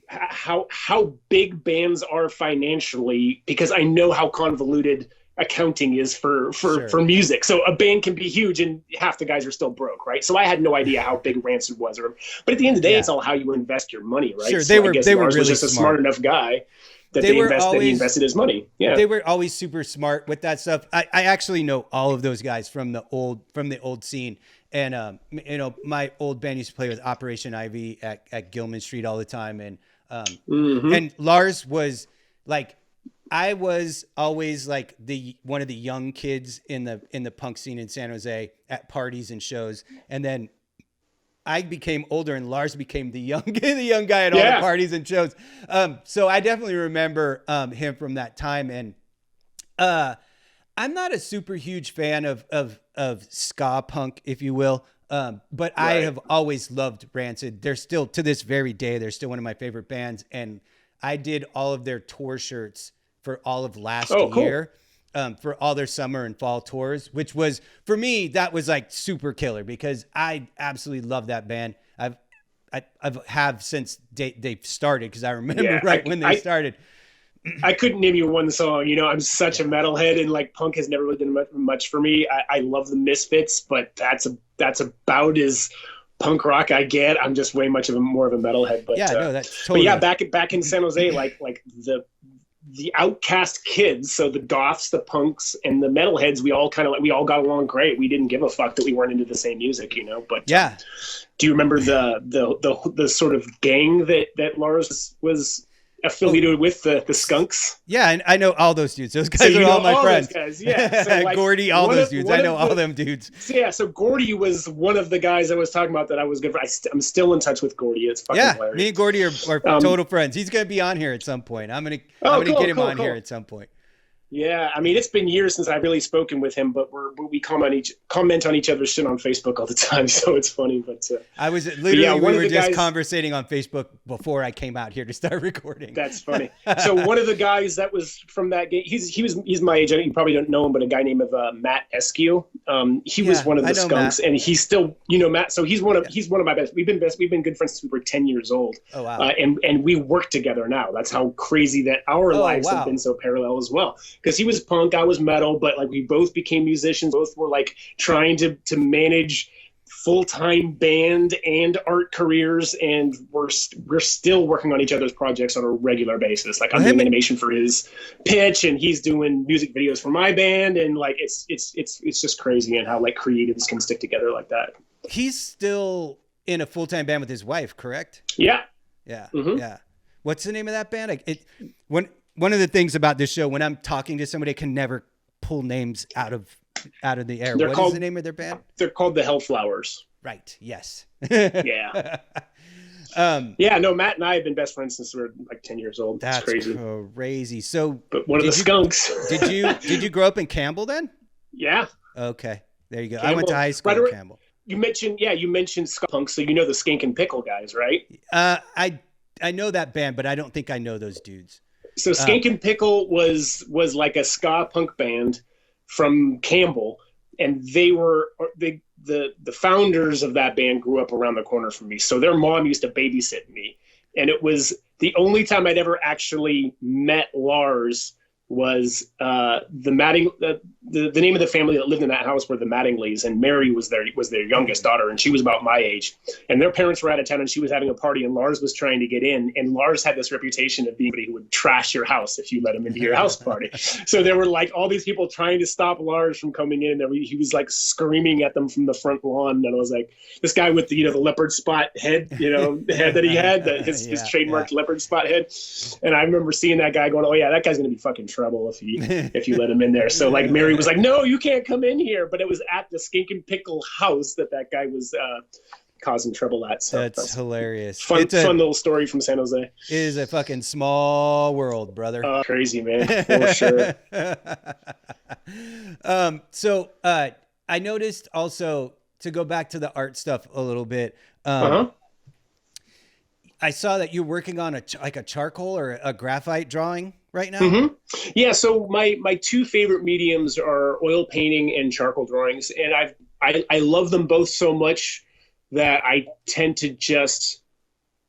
how big bands are financially, because I know how convoluted accounting is for music. So a band can be huge and half the guys are still broke, right? So I had no idea how big Rancid was, but at the end of the day, it's all how you invest your money, right? Sure, so they were Lars really was just a smart enough guy that he invested his money. Yeah, they were always super smart with that stuff. I actually know all of those guys from the old scene. And, my old band used to play with Operation Ivy at Gilman Street all the time. And, and Lars was like, I was always like one of the young kids in the punk scene in San Jose at parties and shows. And then I became older and Lars became the young guy at all the parties and shows. So I definitely remember, him from that time. And, I'm not a super huge fan of ska punk, if you will. But I have always loved Rancid. They're still, to this very day, they're still one of my favorite bands. And I did all of their tour shirts for all of last year, for all their summer and fall tours, which was, for me, that was like super killer, because I absolutely love that band. I've have since they started, because I remember when they started. I couldn't name you one song. I'm such a metalhead, and like punk has never really done much for me. I love the Misfits, but that's about as punk rock I get. I'm just way more of a metalhead. But that's totally. But yeah, back in San Jose, like the outcast kids, so the goths, the punks, and the metalheads, we all got along great. We didn't give a fuck that we weren't into the same music, But do you remember the sort of gang that Lars was affiliated with, the Skunks? Yeah, and I know all those dudes. Those guys are all my friends. Those guys, yeah. So like, Gordy, all those dudes. I know all them dudes. So Gordy was one of the guys I was talking about that I was good for. I'm still in touch with Gordy. It's fucking hilarious. Me and Gordy are total friends. He's going to be on here at some point. I'm going to get him on here at some point. Yeah, I mean, it's been years since I've really spoken with him, but we comment on each other's shit on Facebook all the time, so it's funny. But I was literally we were just conversating on Facebook before I came out here to start recording. That's funny. So one of the guys that was from that game, he's my age. You probably don't know him, but a guy named Matt Eskew. He was one of the Skunks, and he's still Matt. So he's one of my best. We've been good friends since we were 10 years old. Oh wow. And we work together now. That's how crazy that our lives have been so parallel as well. Because he was punk, I was metal, but like we both became musicians. Both were like trying to manage full-time band and art careers, and we're still working on each other's projects on a regular basis. Like I'm doing animation for his pitch, and he's doing music videos for my band, and like it's just crazy, and how like creatives can stick together like that. He's still in a full-time band with his wife, correct? Yeah. Mm-hmm. Yeah. What's the name of that band? One of the things about this show, when I'm talking to somebody, I can never pull names out of out of the air. They're What called, is the name of their band? They're called the Hellflowers. Right. Yes. Yeah. Yeah, no, Matt and I have been best friends since we were like 10 years old. That's crazy. Crazy. So, but one of the skunks. did you grow up in Campbell then? Yeah. Okay. There you go. Campbell. I went to high school in Campbell. You mentioned skunk punks, so you know the Skink and Pickle guys, right? I know that band, but I don't think I know those dudes. So Skink and Pickle was like a ska punk band from Campbell, and the founders of that band grew up around the corner from me. So their mom used to babysit me, and it was the only time I'd ever actually met Lars was the name of the family that lived in that house were the Mattingleys, and Mary was their youngest daughter, and she was about my age, and their parents were out of town, and she was having a party, and Lars was trying to get in, and Lars had this reputation of being somebody who would trash your house if you let him into your house party. So there were like all these people trying to stop Lars from coming in, and he was like screaming at them from the front lawn, and I was like, this guy with the leopard spot head, the head that he had, his trademarked leopard spot head, and I remember seeing that guy going, oh yeah, that guy's gonna be fucking trouble if you let him in there. So like Mary was like, no, you can't come in here, but it was at the Skink and Pickle house that guy was causing trouble at. So that's hilarious. Fun little story from San Jose. It is a fucking small world, brother. Crazy, man, for sure. So I noticed also, to go back to the art stuff a little bit, I saw that you're working on a charcoal or a graphite drawing right now. Mm-hmm. Yeah. So my two favorite mediums are oil painting and charcoal drawings. And I love them both so much that I tend to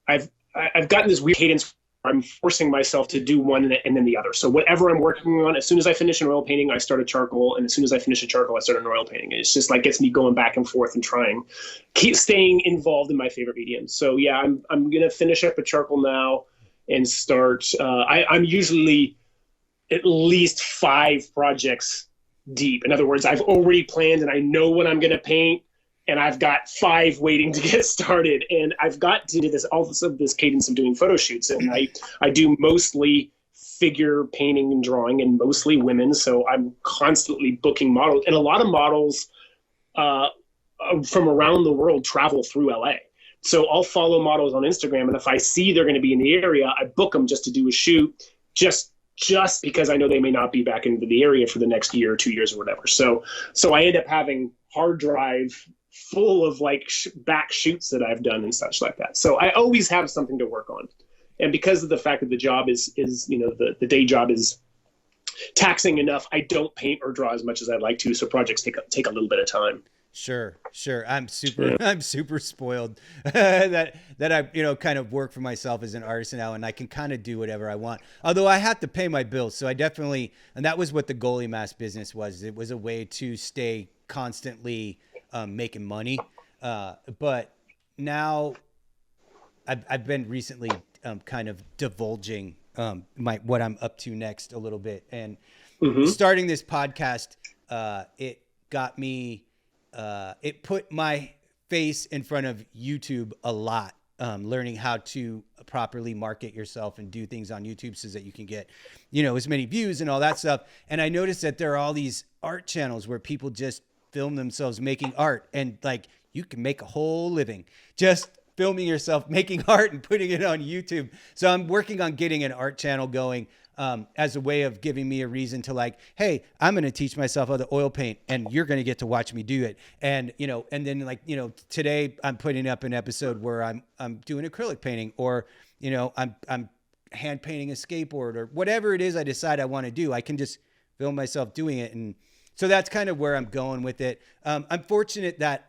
I've gotten this weird cadence. I'm forcing myself to do one and then the other. So whatever I'm working on, as soon as I finish an oil painting, I start a charcoal. And as soon as I finish a charcoal, I start an oil painting. And it's just like gets me going back and forth and keep staying involved in my favorite mediums. So yeah, I'm going to finish up a charcoal now and start. I'm usually at least 5 projects deep. In other words, I've already planned and I know what I'm going to paint. And I've got 5 waiting to get started. And I've got to do this cadence of doing photo shoots. And I do mostly figure painting and drawing and mostly women. So I'm constantly booking models. And a lot of models from around the world travel through LA. So I'll follow models on Instagram. And if I see they're going to be in the area, I book them just to do a shoot, just because I know they may not be back into the area for the next year or 2 years or whatever. So I end up having hard drive full of like back shoots that I've done and such like that. So I always have something to work on. And because of the fact that the job is the day job is taxing enough, I don't paint or draw as much as I'd like to. So projects take a little bit of time. Sure. I'm super spoiled that I, kind of work for myself as an artist now, and I can kind of do whatever I want. Although I have to pay my bills. So I definitely, and that was what the goalie mask business was. It was a way to stay constantly making money. But now I've been recently kind of divulging what I'm up to next a little bit. And starting this podcast, it got me, it put my face in front of YouTube a lot, learning how to properly market yourself and do things on YouTube so that you can get, as many views and all that stuff. And I noticed that there are all these art channels where people just film themselves making art, and like you can make a whole living just filming yourself making art and putting it on YouTube. So I'm working on getting an art channel going as a way of giving me a reason to like, hey, I'm going to teach myself how to oil paint and you're going to get to watch me do it. And, and then like, today I'm putting up an episode where I'm doing acrylic painting, or, I'm hand painting a skateboard, or whatever it is I decide I want to do. I can just film myself doing it. And so that's kind of where I'm going with it. I'm fortunate that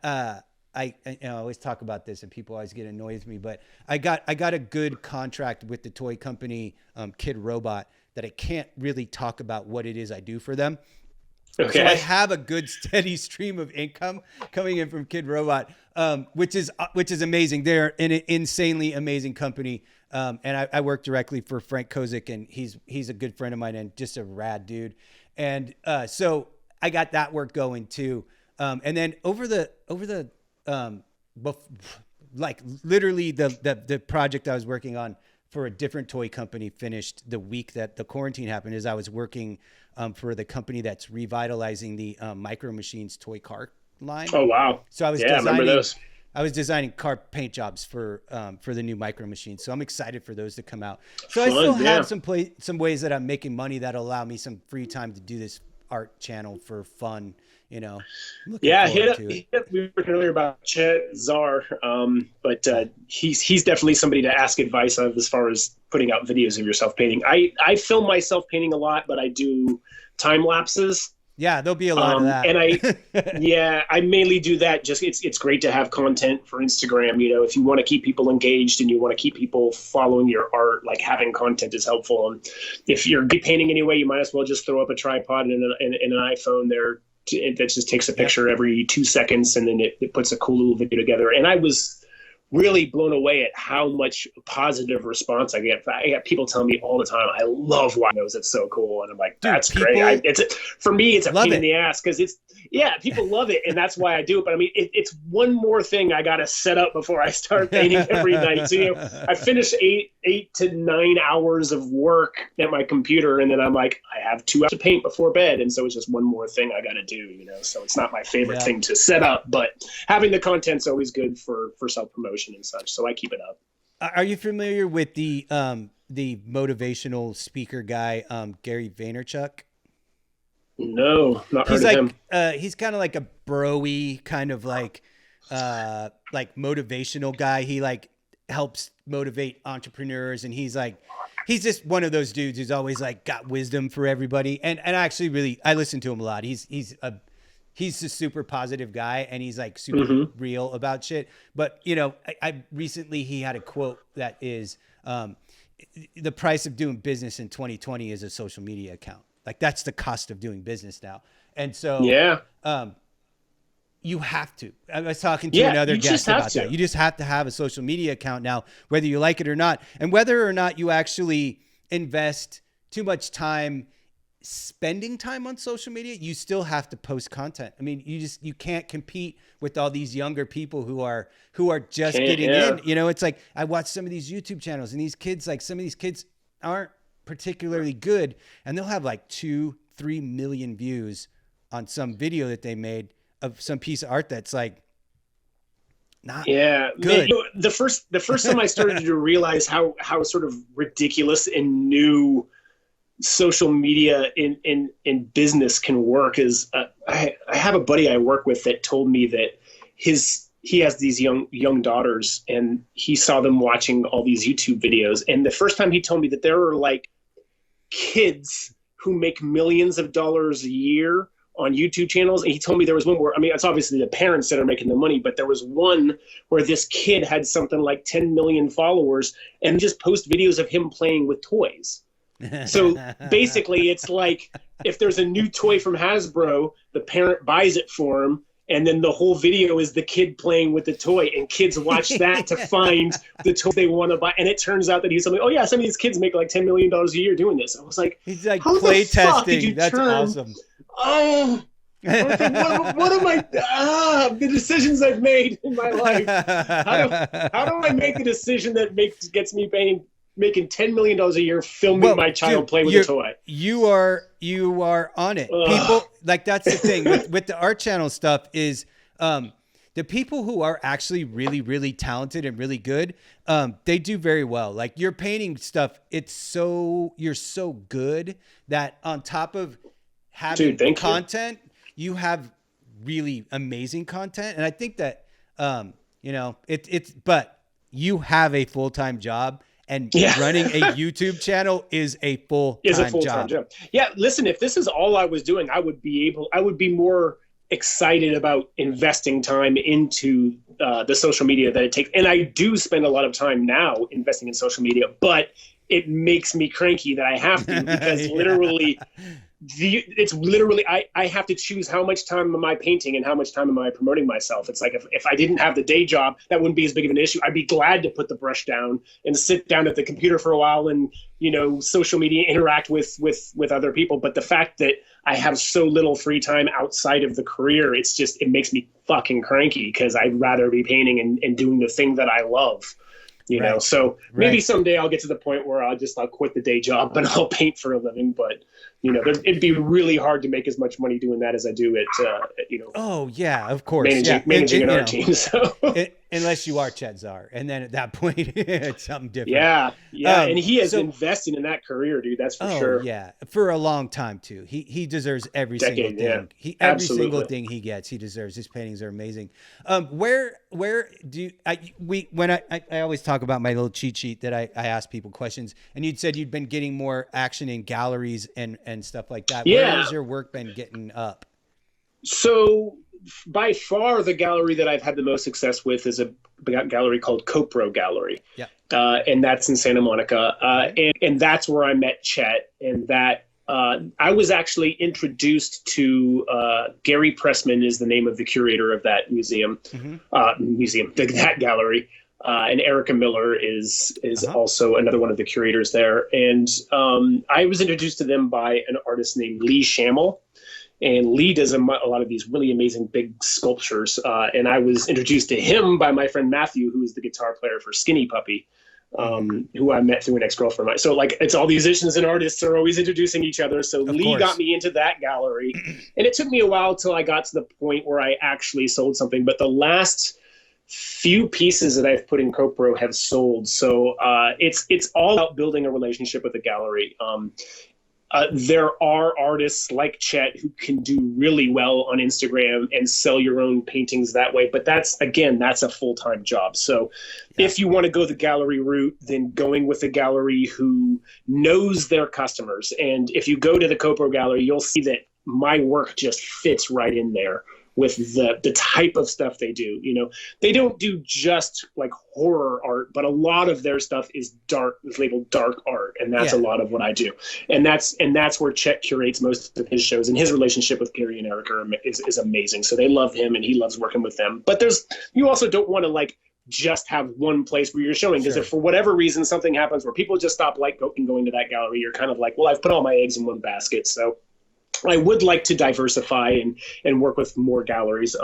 I always talk about this and people always get annoyed with me, but I got a good contract with the toy company Kid Robot that I can't really talk about what it is I do for them. Okay. So I have a good steady stream of income coming in from Kid Robot, which is amazing. They're an insanely amazing company. And I work directly for Frank Kozik, and he's a good friend of mine and just a rad dude. And so I got that work going too. And then over the like literally the project I was working on for a different toy company finished the week that the quarantine happened. Is I was working for the company that's revitalizing the Micro Machines toy car line. Oh wow! So I was I remember those. I was designing car paint jobs for the new Micro Machines. So I'm excited for those to come out. So I still have some ways that I'm making money that'll allow me some free time to do this art channel for fun. You know, we were earlier about Chet Czar, but he's definitely somebody to ask advice of as far as putting out videos of yourself painting. I film myself painting a lot, but I do time lapses. Yeah, there'll be a lot of that. And I mainly do that. Just it's great to have content for Instagram. You know, if you want to keep people engaged and you want to keep people following your art, like having content is helpful. And if you're painting anyway, you might as well just throw up a tripod and an iPhone there. That just takes a picture every 2 seconds, and then it puts a cool little video together. And I was really blown away at how much positive response I get. I get people telling me all the time, I love Winos. It's so cool. And I'm like, that's great. For me, it's a pain in the ass because people love it. And that's why I do it. But I mean, it's one more thing I got to set up before I start painting every night. So, I finish 8 to 9 hours of work at my computer. And then I'm like, I have 2 hours to paint before bed. And so it's just one more thing I got to do, so it's not my favorite thing to set up, but having the content's always good for self-promotion and such, so I keep it up. Are you familiar with the motivational speaker guy, Gary Vaynerchuk? No, not heard of him. He's kind of like a bro-y kind of like motivational guy. He like helps motivate entrepreneurs, and he's just one of those dudes who's always like got wisdom for everybody. And actually I listen to him a lot. He's a super positive guy, and he's like super real about shit. But I recently he had a quote that is, the price of doing business in 2020 is a social media account. Like that's the cost of doing business now. And so, you have to. I was talking to another guest about that. You just have to have a social media account now, whether you like it or not, and whether or not you actually invest too much time spending time on social media, you still have to post content. I mean, you can't compete with all these younger people who are just getting in. It's like I watch some of these YouTube channels, and these kids, like some of these kids aren't particularly good, and they'll have like 2-3 million views on some video that they made of some piece of art that's like not good. Man, the first time I started to realize how sort of ridiculous and new social media in business can work is I have a buddy I work with that told me that he has these young daughters, and he saw them watching all these YouTube videos. And the first time he told me that there are like kids who make millions of dollars a year on YouTube channels. And he told me there was one where, I mean, it's obviously the parents that are making the money, but there was one where this kid had something like 10 million followers and just post videos of him playing with toys. So basically it's like if there's a new toy from Hasbro, the parent buys it for him, and then the whole video is the kid playing with the toy, and kids watch that to find the toy they want to buy. And it turns out that he's like, oh yeah, some of these kids make like $10 million a year doing this. I was like, he's like play testing. That's awesome. Oh, what am I? The decisions I've made in my life. How do I make a decision that gets me making $10 million a year filming my child play with a toy? You are on it. Ugh. People, like, that's the thing with the art channel stuff is the people who are actually really, really talented and really good, they do very well. Like your painting stuff, you're so good that on top of having content, you have really amazing content. And I think that, but you have a full-time job. And running a YouTube channel is a full-time job. Yeah, listen, if this is all I was doing, I would be more excited about investing time into the social media that it takes. And I do spend a lot of time now investing in social media, but it makes me cranky that I have to because literally I have to choose how much time am I painting and how much time am I promoting myself. It's like if I didn't have the day job, that wouldn't be as big of an issue. I'd be glad to put the brush down and sit down at the computer for a while and social media interact with other people. But the fact that I have so little free time outside of the career, it makes me fucking cranky because I'd rather be painting and doing the thing that I love. you know, so maybe someday I'll get to the point where I'll quit the day job and I'll paint for a living. But, you know, it'd be really hard to make as much money doing that as I do at you know. Oh yeah, of course. Managing an art team. So unless you are Chet Zar, and then at that point it's something different. Yeah. And he has invested in that career, dude. That's for sure. Yeah, for a long time too. He deserves every single thing. Every single thing he gets, he deserves. His paintings are amazing. Where do you, I always talk about my little cheat sheet that I ask people questions, and you'd said you'd been getting more action in galleries and stuff like that. Yeah. Where has your work been getting up? So by far the gallery that I've had the most success with is a gallery called Copro Gallery. Yeah. And that's in Santa Monica. And that's where I met Chet, and that I was actually introduced to Gary Pressman is the name of the curator of that museum, that gallery. And Erica Miller is also another one of the curators there. And I was introduced to them by an artist named Lee Shamel. And Lee does a lot of these really amazing big sculptures. And I was introduced to him by my friend Matthew, who is the guitar player for Skinny Puppy, who I met through an ex-girlfriend of mine. So like, it's all these musicians and artists are always introducing each other. So Lee got me into that gallery. And it took me a while till I got to the point where I actually sold something. But the last few pieces that I've put in Copro have sold. So it's all about building a relationship with the gallery. There are artists like Chet who can do really well on Instagram and sell your own paintings that way. But that's a full-time job. So if you want to go the gallery route, then going with a gallery who knows their customers. And if you go to the Copro Gallery, you'll see that my work just fits right in there with the type of stuff they do. You know, they don't do just like horror art, but a lot of their stuff is labeled dark art. And that's a lot of what I do. And that's where Chet curates most of his shows, and his relationship with Gary and Erica is amazing. So they love him and he loves working with them. But you also don't want to like just have one place where you're showing, because if for whatever reason something happens where people just stop going to that gallery, you're kind of like, well, I've put all my eggs in one basket. So I would like to diversify and work with more galleries.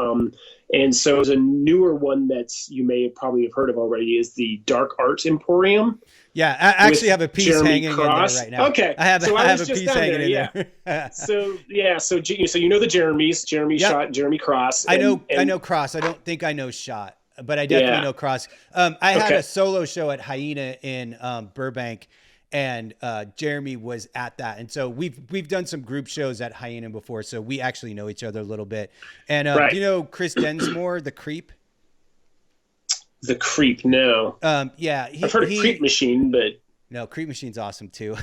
And so there's a newer one you may probably have heard of already is the Dark Art Emporium. Yeah, I actually have a piece Jeremy hanging Cross. In there right now. Okay. I have a piece hanging in there. So you know the Jeremys, Shot, and Jeremy Cross. I know Cross. I don't think I know Shot, but I definitely know Cross. I had a solo show at Hyena in Burbank, and Jeremy was at that, and so we've done some group shows at Hyena before, so we actually know each other a little bit. And do you know Chris Densmore, the Creep? The Creep, no. Yeah, I've heard of Creep Machine, but no, Creep Machine's awesome too.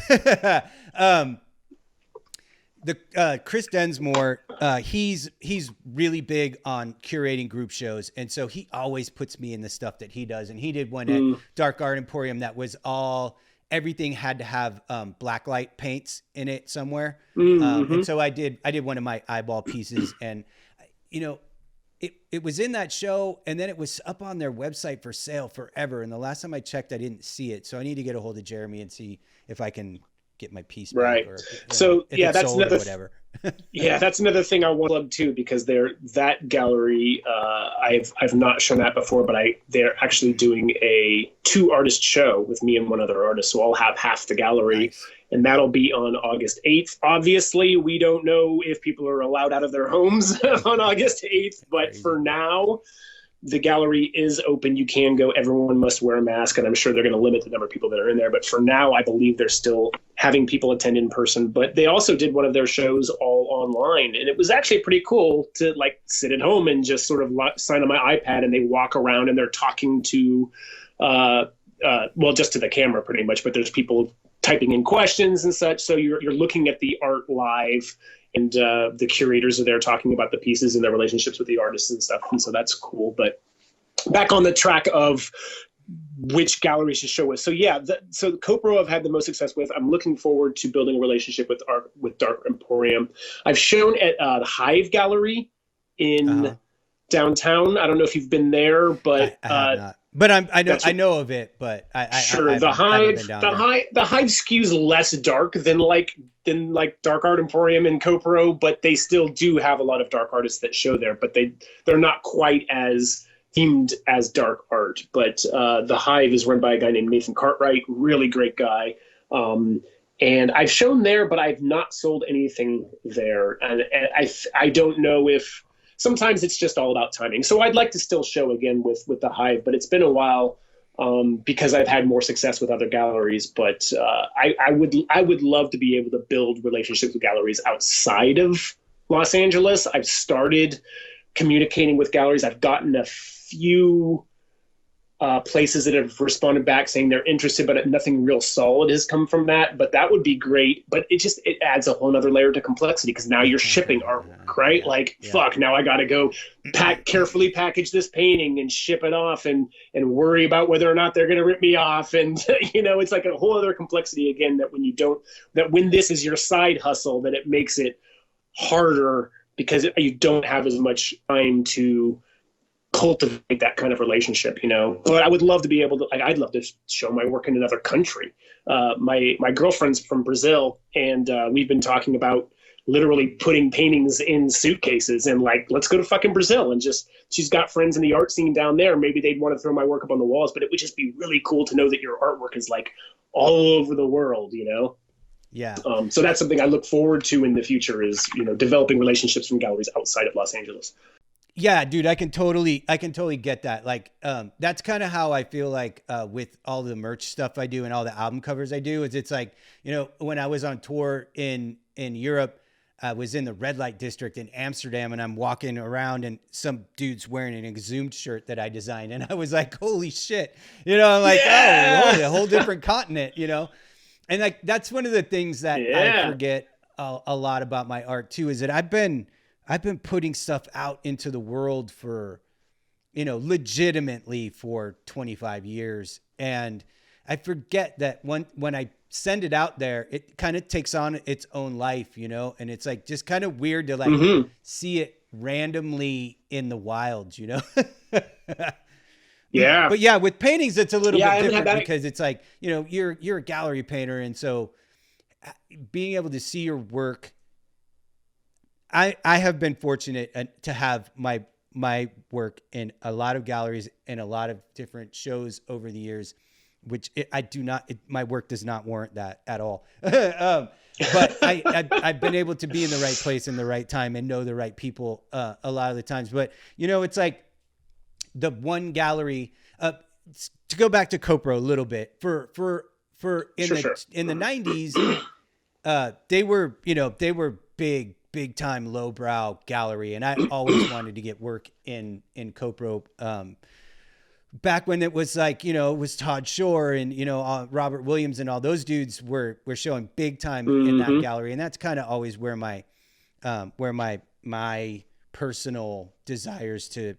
The Chris Densmore, he's really big on curating group shows, and so he always puts me in the stuff that he does. And he did one at Dark Art Emporium that was everything had to have blacklight paints in it somewhere. And so I did one of my eyeball pieces, and you know, it was in that show, and then it was up on their website for sale forever. And the last time I checked, I didn't see it. So I need to get a hold of Jeremy and see if I can get my piece back. Right. Or, so yeah, that's another whatever. Yeah, that's another thing I want to love too, because that gallery, I've not shown that before, but they're actually doing a 2-artist show with me and one other artist. So I'll have half the gallery. Nice. And that'll be on August 8th. Obviously, we don't know if people are allowed out of their homes on August 8th, but for now, the gallery is open. You can go. Everyone must wear a mask, and I'm sure they're going to limit the number of people that are in there. But for now, I believe they're still having people attend in person. But they also did one of their shows all online, and it was actually pretty cool to like sit at home and just sort of sign on my iPad, and they walk around and they're talking to, just to the camera pretty much. But there's people typing in questions and such. So you're looking at the art live, and the curators are there talking about the pieces and their relationships with the artists and stuff. And so that's cool. But back on the track of which galleries to show with. So yeah, so Copro I've had the most success with. I'm looking forward to building a relationship with Dark Emporium. I've shown at the Hive Gallery in downtown. I don't know if you've been there, but I have not. But I know of it, but the Hive skews less dark than Dark Art Emporium and Copro, but they still do have a lot of dark artists that show there, but they're not quite as themed as dark art. But the Hive is run by a guy named Nathan Cartwright, really great guy. And I've shown there, but I've not sold anything there. And I don't know if sometimes it's just all about timing. So I'd like to still show again with the Hive, but it's been a while because I've had more success with other galleries. But I would love to be able to build relationships with galleries outside of Los Angeles. I've started communicating with galleries. I've gotten a few places that have responded back saying they're interested, but nothing real solid has come from that. But that would be great. But it adds a whole other layer to complexity because now you're shipping artwork, right? Fuck, now I got to go carefully package this painting and ship it off and worry about whether or not they're going to rip me off. And, it's like a whole other complexity again, that when this is your side hustle, that it makes it harder because you don't have as much time to cultivate that kind of relationship, But I would love to be able to, I'd love to show my work in another country. My girlfriend's from Brazil, and we've been talking about literally putting paintings in suitcases and let's go to fucking Brazil and she's got friends in the art scene down there. Maybe they'd want to throw my work up on the walls, but it would just be really cool to know that your artwork is all over the world, Yeah. So that's something I look forward to in the future is, developing relationships from galleries outside of Los Angeles. Yeah, dude, I can totally get that. That's kind of how I feel with all the merch stuff I do and all the album covers I do is it's when I was on tour in Europe, I was in the red light district in Amsterdam and I'm walking around and some dude's wearing an Exhumed shirt that I designed. And I was like, holy shit, I'm like, oh, a whole different continent, And that's one of the things that I forget a lot about my art too, is that I've been putting stuff out into the world for, legitimately for 25 years. And I forget that when I send it out there, it kind of takes on its own life, and it's just kind of weird to see it randomly in the wilds, Yeah. But yeah, with paintings, it's a little bit different because it's you're a gallery painter. And so being able to see your work, I have been fortunate to have my work in a lot of galleries and a lot of different shows over the years, which my work does not warrant that at all. But I've been able to be in the right place in the right time and know the right people a lot of the times. But, it's the one gallery, to go back to Copro a little bit in the 90s, they were big time lowbrow gallery. And I always wanted to get work in Copro, back when it was it was Todd Shore and, Robert Williams and all those dudes were showing big time in that gallery. And that's kind of always where my personal desires to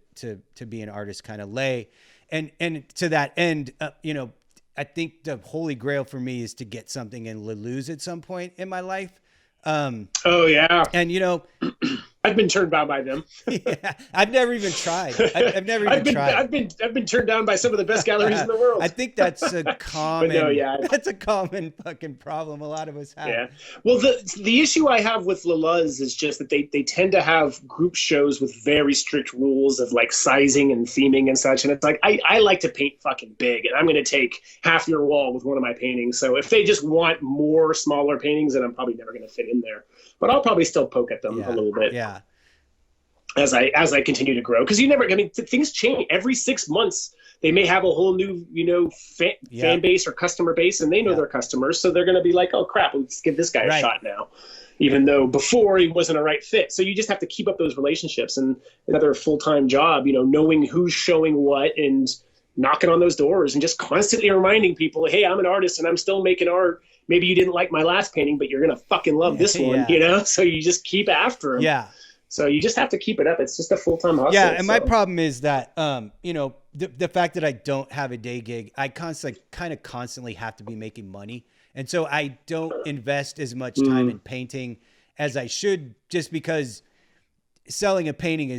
be an artist kind of lay. And to that end, I think the holy grail for me is to get something in Le Luz at some point in my life. Oh yeah. And I've been turned down by them. Yeah, I've never even tried. I've never even tried. I've been turned down by some of the best galleries in the world. I think that's a common. That's a common fucking problem a lot of us have. Yeah. Well, the issue I have with La Luz is just that they tend to have group shows with very strict rules of sizing and theming and such, and it's I like to paint fucking big, and I'm going to take half your wall with one of my paintings. So if they just want more smaller paintings, then I'm probably never going to fit in there. But I'll probably still poke at them a little bit. Yeah. As I continue to grow, because things change every 6 months. They may have a whole new fan base or customer base, and they know their customers, so they're going to be like, oh crap, let's give this guy a shot now, even though before he wasn't a right fit. So you just have to keep up those relationships, and another full-time job, knowing who's showing what and knocking on those doors and just constantly reminding people, hey, I'm an artist and I'm still making art. Maybe you didn't like my last painting, but you're going to fucking love this one, so you just keep after them. Yeah. So you just have to keep it up. It's just a full-time hustle. Yeah, and my problem is that, the fact that I don't have a day gig, I constantly have to be making money. And so I don't invest as much time in painting as I should, just because selling a painting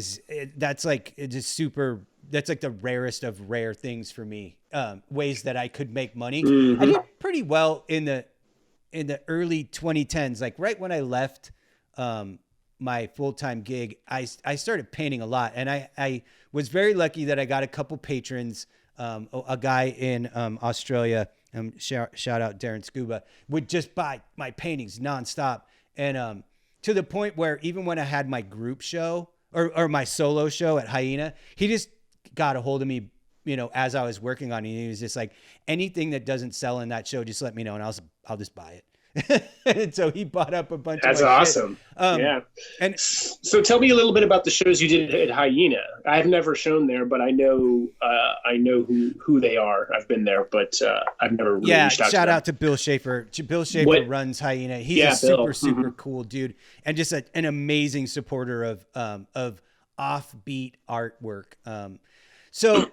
that's like the rarest of rare things for me, ways that I could make money. I did pretty well in the early 2010s, right when I left my full-time gig, I started painting a lot, and I was very lucky that I got a couple patrons. A guy in Australia, shout out Darren Scuba, would just buy my paintings nonstop, and to the point where even when I had my group show or my solo show at Hyena, he just got a hold of me, you know, as I was working on it. He was just like, anything that doesn't sell in that show, just let me know, and I'll just buy it. And so he bought up a bunch That's of my awesome. shit. And so tell me a little bit about the shows you did at Hyena. I've never shown there, but I know who they are. I've been there, but I've never really reached out shout to out to Bill Schaefer. Bill Schaefer runs Hyena. He's a super cool dude, and just an amazing supporter of offbeat artwork. So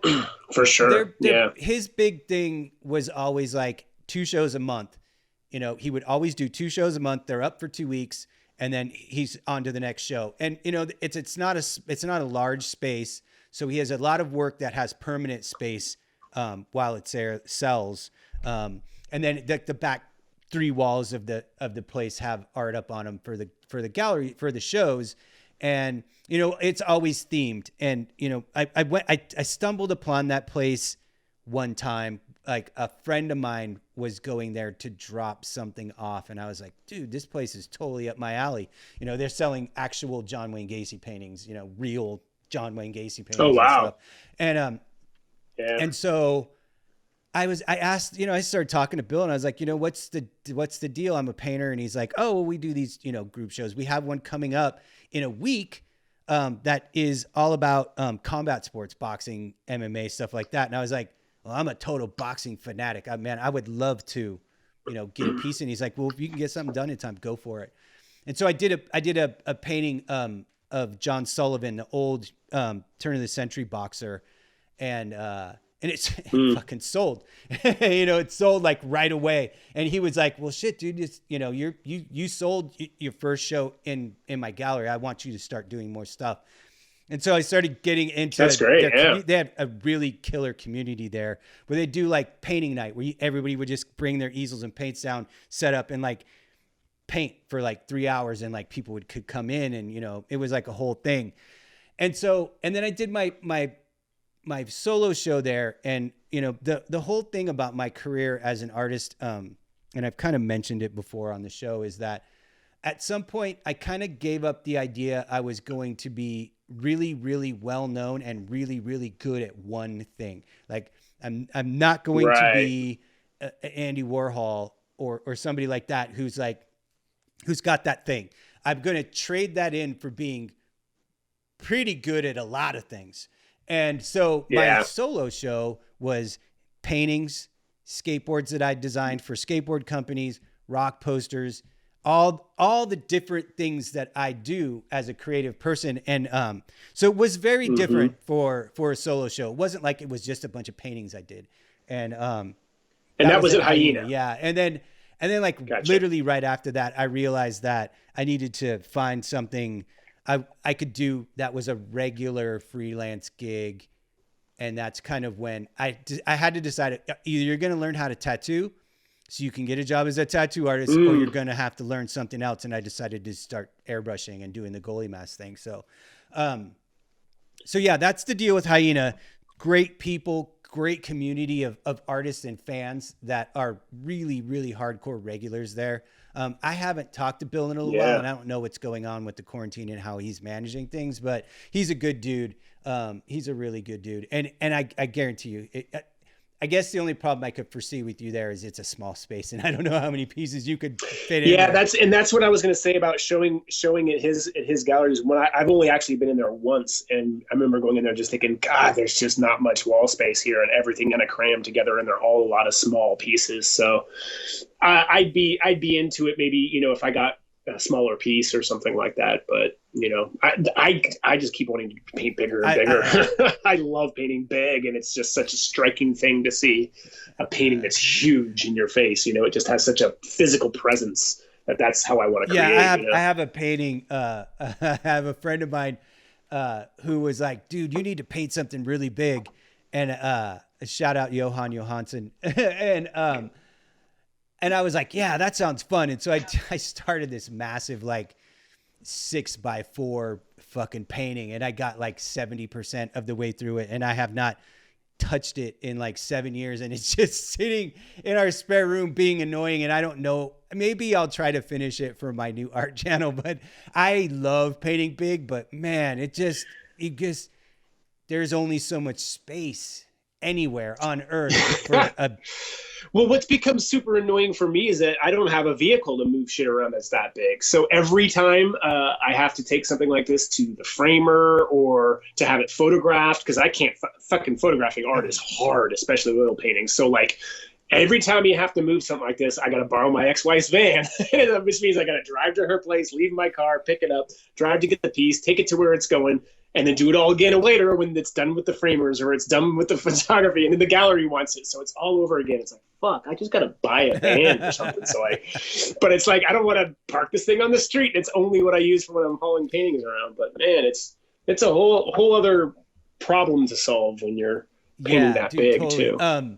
for sure. His big thing was always like 2 shows a month. You know, he would always do 2 shows a month. They're up for 2 weeks, and then he's on to the next show. And you know, it's not a large space, so he has a lot of work that has permanent space while it's there, sells. And then the back 3 walls of the place have art up on them for the gallery for the shows. And you know, it's always themed. And you know, I stumbled upon that place one time. Like a friend of mine was going there to drop something off, and I was like, dude, this place is totally up my alley. You know, they're selling actual John Wayne Gacy paintings, you know, real John Wayne Gacy paintings. Oh, wow. And and so I asked, you know, I started talking to Bill, and I was like, you know, what's the deal? I'm a painter. And he's like, oh, well, we do these, you know, group shows. We have one coming up in a week that is all about combat sports, boxing, MMA, stuff like that. And I was like, well, I'm a total boxing fanatic. I would love to, you know, get a piece. And he's like, well, if you can get something done in time, go for it. And so I did a painting of John Sullivan, the old turn of the century boxer, and it fucking sold. You know, it sold like right away. And he was like, well, shit, dude, you know, you sold your first show in my gallery. I want you to start doing more stuff. And so I started getting into. That's great. They have a really killer community there where they do like painting night, where everybody would just bring their easels and paints down, set up, and like paint for like 3 hours, and like people could come in, and you know, it was like a whole thing. And so, and then I did my solo show there, and you know, the whole thing about my career as an artist, and I've kind of mentioned it before on the show, is that at some point I kind of gave up the idea I was going to be really, really well known and really, really good at one thing. Like I'm not going to be Andy Warhol or somebody like that who's got that thing. I'm going to trade that in for being pretty good at a lot of things. And so my solo show was paintings, skateboards that I designed for skateboard companies, rock posters, all the different things that I do as a creative person. And so it was very different for a solo show. It wasn't like it was just a bunch of paintings I did. And that was at Hyena. Yeah. And then like literally right after that, I realized that I needed to find something I could do that was a regular freelance gig. And that's kind of when I had to decide, either you're going to learn how to tattoo so you can get a job as a tattoo artist, or you're going to have to learn something else. And I decided to start airbrushing and doing the goalie mask thing. So yeah, that's the deal with Hyena. Great people, great community of artists and fans that are really, really hardcore regulars there. I haven't talked to Bill in a little while, and I don't know what's going on with the quarantine and how he's managing things, but he's a good dude. He's a really good dude. And I guarantee you, I guess the only problem I could foresee with you there is it's a small space, and I don't know how many pieces you could fit in. Yeah, that's what I was going to say about showing at his galleries. When I've only actually been in there once, and I remember going in there just thinking, God, there's just not much wall space here, and everything kind of crammed together, and they're all a lot of small pieces. So I'd be into it maybe, you know, if I got a smaller piece or something like that. But you know, I just keep wanting to paint bigger and bigger. I love painting big, and it's just such a striking thing to see a painting that's huge in your face. You know, it just has such a physical presence that's how I want to create. I have a painting. I have a friend of mine who was like, dude, you need to paint something really big. And shout out Johan Johansson. And I was like, yeah, that sounds fun. And so I started this massive, like, 6x4 fucking painting, and I got like 70% of the way through it, and I have not touched it in like 7 years, and it's just sitting in our spare room being annoying. And I don't know, maybe I'll try to finish it for my new art channel, but I love painting big. But man, it just there's only so much space anywhere on earth for a Well, what's become super annoying for me is that I don't have a vehicle to move shit around that's that big. So every time I have to take something like this to the framer or to have it photographed, because I can't fucking photographing art is hard, especially oil paintings. So like every time you have to move something like this, I got to borrow my ex-wife's van, which means I got to drive to her place, leave my car, pick it up, drive to get the piece, take it to where it's going, and then do it all again later when it's done with the framers or it's done with the photography, and then the gallery wants it. So it's all over again. It's like, fuck, I just got to buy a van or something. But it's like, I don't want to park this thing on the street. It's only what I use for when I'm hauling paintings around. But man, it's a whole other problem to solve when you're painting that big totally. Too.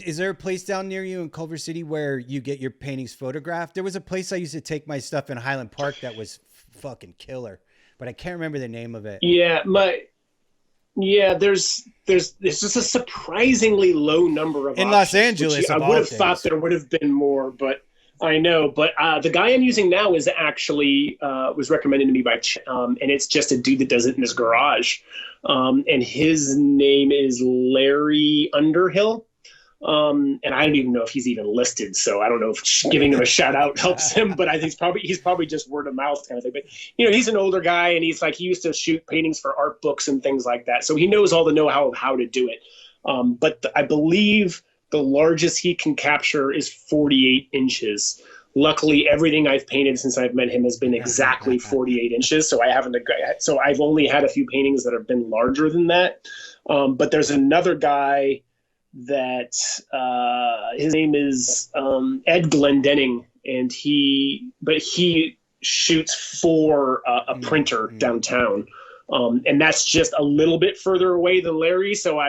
Is there a place down near you in Culver City where you get your paintings photographed? There was a place I used to take my stuff in Highland Park that was fucking killer, but I can't remember the name of it. There's just a surprisingly low number of in Los Angeles. I would have thought there would have been more, but I know. But the guy I'm using now is actually was recommended to me by and it's just a dude that does it in his garage, and his name is Larry Underhill. And I don't even know if he's even listed, so I don't know if giving him a shout out helps him, but I think he's probably just word of mouth kind of thing. But he's an older guy, and he used to shoot paintings for art books and things like that, so he knows all the know-how of how to do it. But I believe the largest he can capture is 48 inches. Luckily, everything I've painted since I've met him has been exactly 48 inches, so I've only had a few paintings that have been larger than that. But there's another guy that his name is Ed Glendenning, and he shoots for a printer downtown, and that's just a little bit further away than Larry. So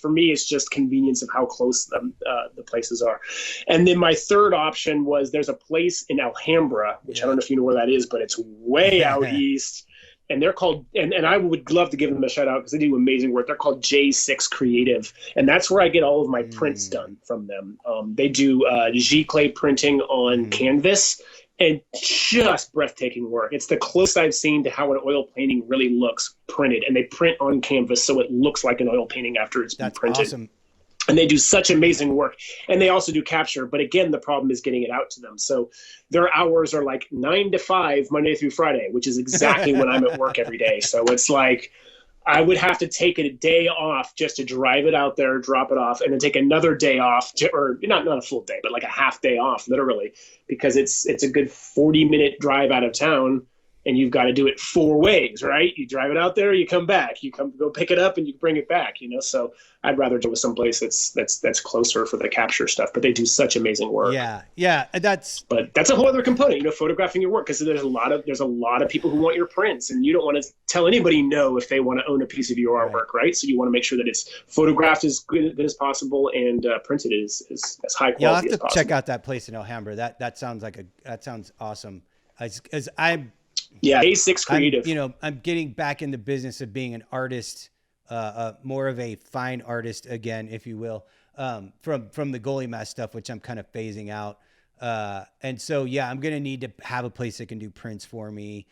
for me, it's just convenience of how close the places are. And then my third option was there's a place in Alhambra, which I don't know if you know where that is, but it's way out east. And they're called, and I would love to give them a shout out because they do amazing work. They're called J6 Creative, and that's where I get all of my prints done from them. They do G-clay printing on canvas, and just breathtaking work. It's the closest I've seen to how an oil painting really looks printed, and they print on canvas so it looks like an oil painting after it's been printed. Awesome. And they do such amazing work. And they also do capture. But again, the problem is getting it out to them. So their hours are like 9 to 5, Monday through Friday, which is exactly when I'm at work every day. So it's like I would have to take a day off just to drive it out there, drop it off, and then take another day off, or not a full day, but like a half day off, literally, because it's a good 40-minute drive out of town. And you've got to do it 4 ways, right? You drive it out there, you come back, you go pick it up, and you bring it back. So I'd rather go with someplace that's closer for the capture stuff. But they do such amazing work. Yeah, But that's a whole other component, photographing your work, because there's a lot of people who want your prints, and you don't want to tell anybody no if they want to own a piece of your artwork, right? So you want to make sure that it's photographed as good as possible and printed as high quality as possible. Yeah, I'll have to check out that place in Alhambra. That sounds awesome. As I'm. Yeah, A6 Creative. I'm getting back in the business of being an artist, more of a fine artist again, if you will, from the goalie mask stuff, which I'm kind of phasing out. And so, yeah, I'm going to need to have a place that can do prints for me,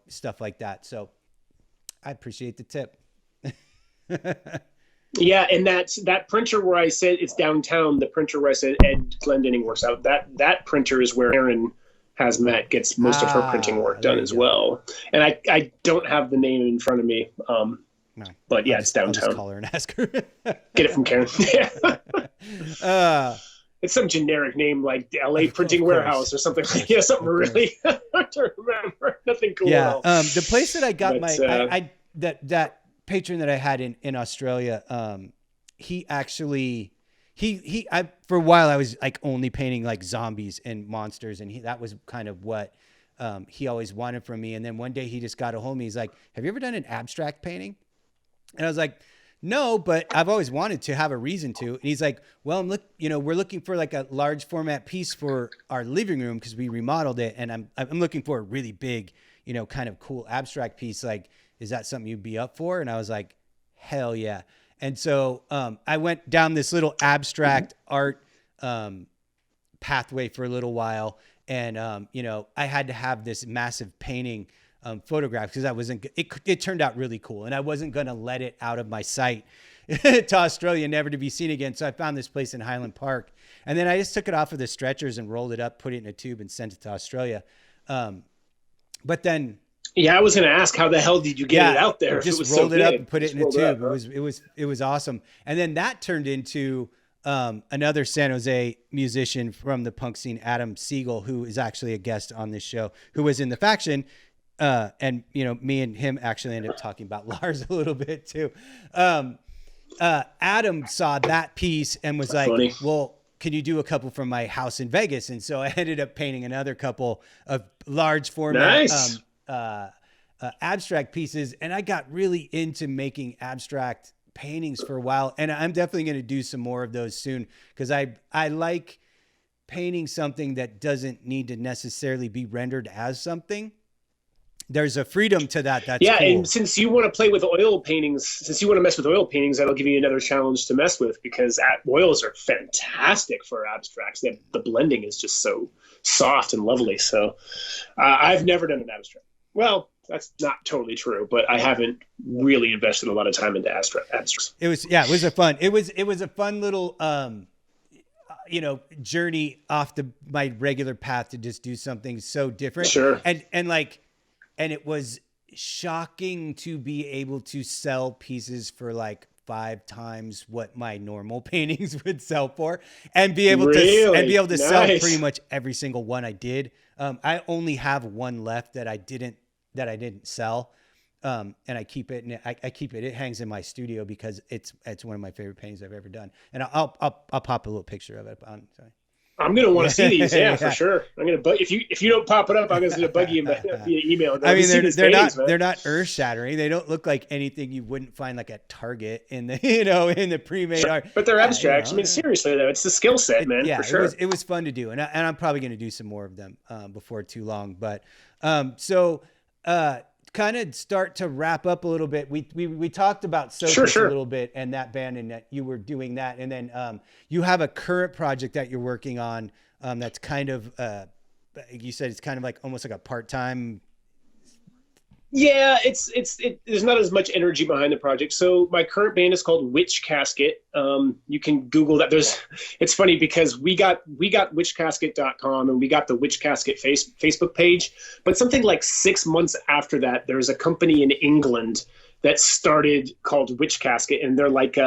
stuff like that. So I appreciate the tip. Yeah, and that printer where I said it's downtown, the printer where I said Ed Glendenning works out, that printer is where Aaron Hazmat gets most of her printing work done as well. And I don't have the name in front of me, no, but yeah, it's downtown. I'll just call her and ask her. Get it from Karen. It's some generic name like LA Printing Warehouse or something like something really hard to remember. Nothing cool at all. The place that I got that patron that I had in Australia, he actually for a while I was like only painting like zombies and monsters, and that was kind of what he always wanted from me. And then one day he just got a hold of me. He's like, "Have you ever done an abstract painting?" And I was like, no, but I've always wanted to have a reason to. And he's like, well, we're looking for like a large format piece for our living room because we remodeled it. And I'm looking for a really big, kind of cool abstract piece. Like, is that something you'd be up for? And I was like, hell yeah. And so I went down this little abstract art pathway for a little while. And, I had to have this massive painting photograph because it turned out really cool. And I wasn't going to let it out of my sight to Australia, never to be seen again. So I found this place in Highland Park. And then I just took it off of the stretchers and rolled it up, put it in a tube and sent it to Australia. But then... Yeah, I was going to ask, how the hell did you get it out there? Just rolled it up and put it in a tube. It was awesome. And then that turned into another San Jose musician from the punk scene, Adam Siegel, who is actually a guest on this show, who was in the Faction. And me and him actually ended up talking about Lars a little bit too. Adam saw that piece and was like, funny. Well, can you do a couple from my house in Vegas? And so I ended up painting another couple of large format, nice. Abstract pieces. And I got really into making abstract paintings for a while. And I'm definitely going to do some more of those soon because I like painting something that doesn't need to necessarily be rendered as something. There's a freedom to that. That's cool. And since you want to play with oil paintings, since you want to mess with oil paintings, that'll give you another challenge to mess with because oils are fantastic for abstracts. The blending is just so soft and lovely. So I've never done an abstract. Well, that's not totally true, but I haven't really invested a lot of time into abstracts. It was a fun little journey off my regular path to just do something so different. Sure. And it was shocking to be able to sell pieces for like 5 times what my normal paintings would sell for, and be able to sell pretty much every single one I did. I only have one left that I didn't sell, and I keep it. And I keep it. It hangs in my studio because it's one of my favorite paintings I've ever done. And I'll pop a little picture of it on. Sorry. I'm gonna want to see these, for sure. I'm gonna bug if you don't pop it up. I'm gonna bug you via email. I mean, they're not earth shattering. They don't look like anything you wouldn't find like at Target in the in the pre-made art. But they're abstracts. I mean, seriously though, it's the skill set, man. For sure. It was fun to do, and I'm probably gonna do some more of them before too long. But kind of start to wrap up a little bit. We talked about Sophus a little bit and that band, and that you were doing that, and then you have a current project that you're working on that's kind of you said it's kind of like almost like a part-time. Yeah, there's not as much energy behind the project. So my current band is called Witch Casket. You can Google that. It's funny because we got witchcasket.com and we got the Witch Casket Facebook page, but something like 6 months after that, there's a company in England that started called Witch Casket, and they're like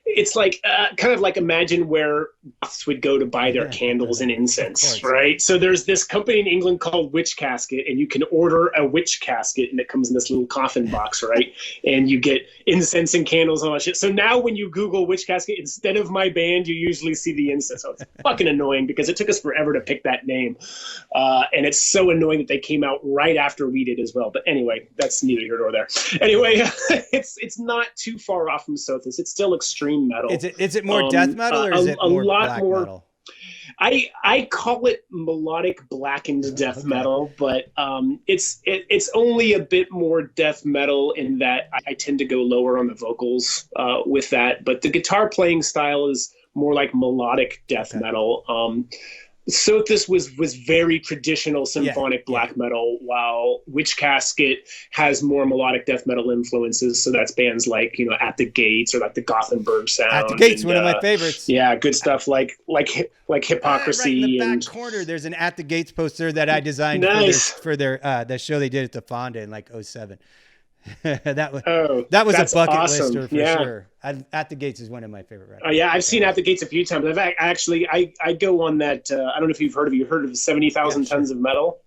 it's like kind of like imagine where goths would go to buy their candles and incense, right? So there's this company in England called Witch Casket, and you can order a witch casket, and it comes in this little coffin box, right? And you get incense and candles and all that shit. So now when you Google Witch Casket, instead of my band, you usually see the incense. So it's fucking annoying because it took us forever to pick that name, and it's so annoying that they came out right after we did as well. But anyway, that's neither here nor there. Anyway, it's not too far off from Sophus. It's still extreme metal. Is it more death metal or is it more black metal? I call it melodic blackened death metal, but it's only a bit more death metal in that I tend to go lower on the vocals with that. But the guitar playing style is more like melodic death metal. Sophus was very traditional symphonic black metal, while Witch Casket has more melodic death metal influences. So that's bands like At the Gates or like the Gothenburg Sound. At the Gates, one of my favorites. Yeah, good stuff like Hypocrisy. Right in the back corner, there's an At the Gates poster that I designed for their the show they did at the Fonda in like 2007. that was a bucket lister for sure. At the Gates is one of my favorite records. Yeah, I've seen At the Gates a few times. I go on that. I don't know if you've heard of 70,000 Tons of Metal.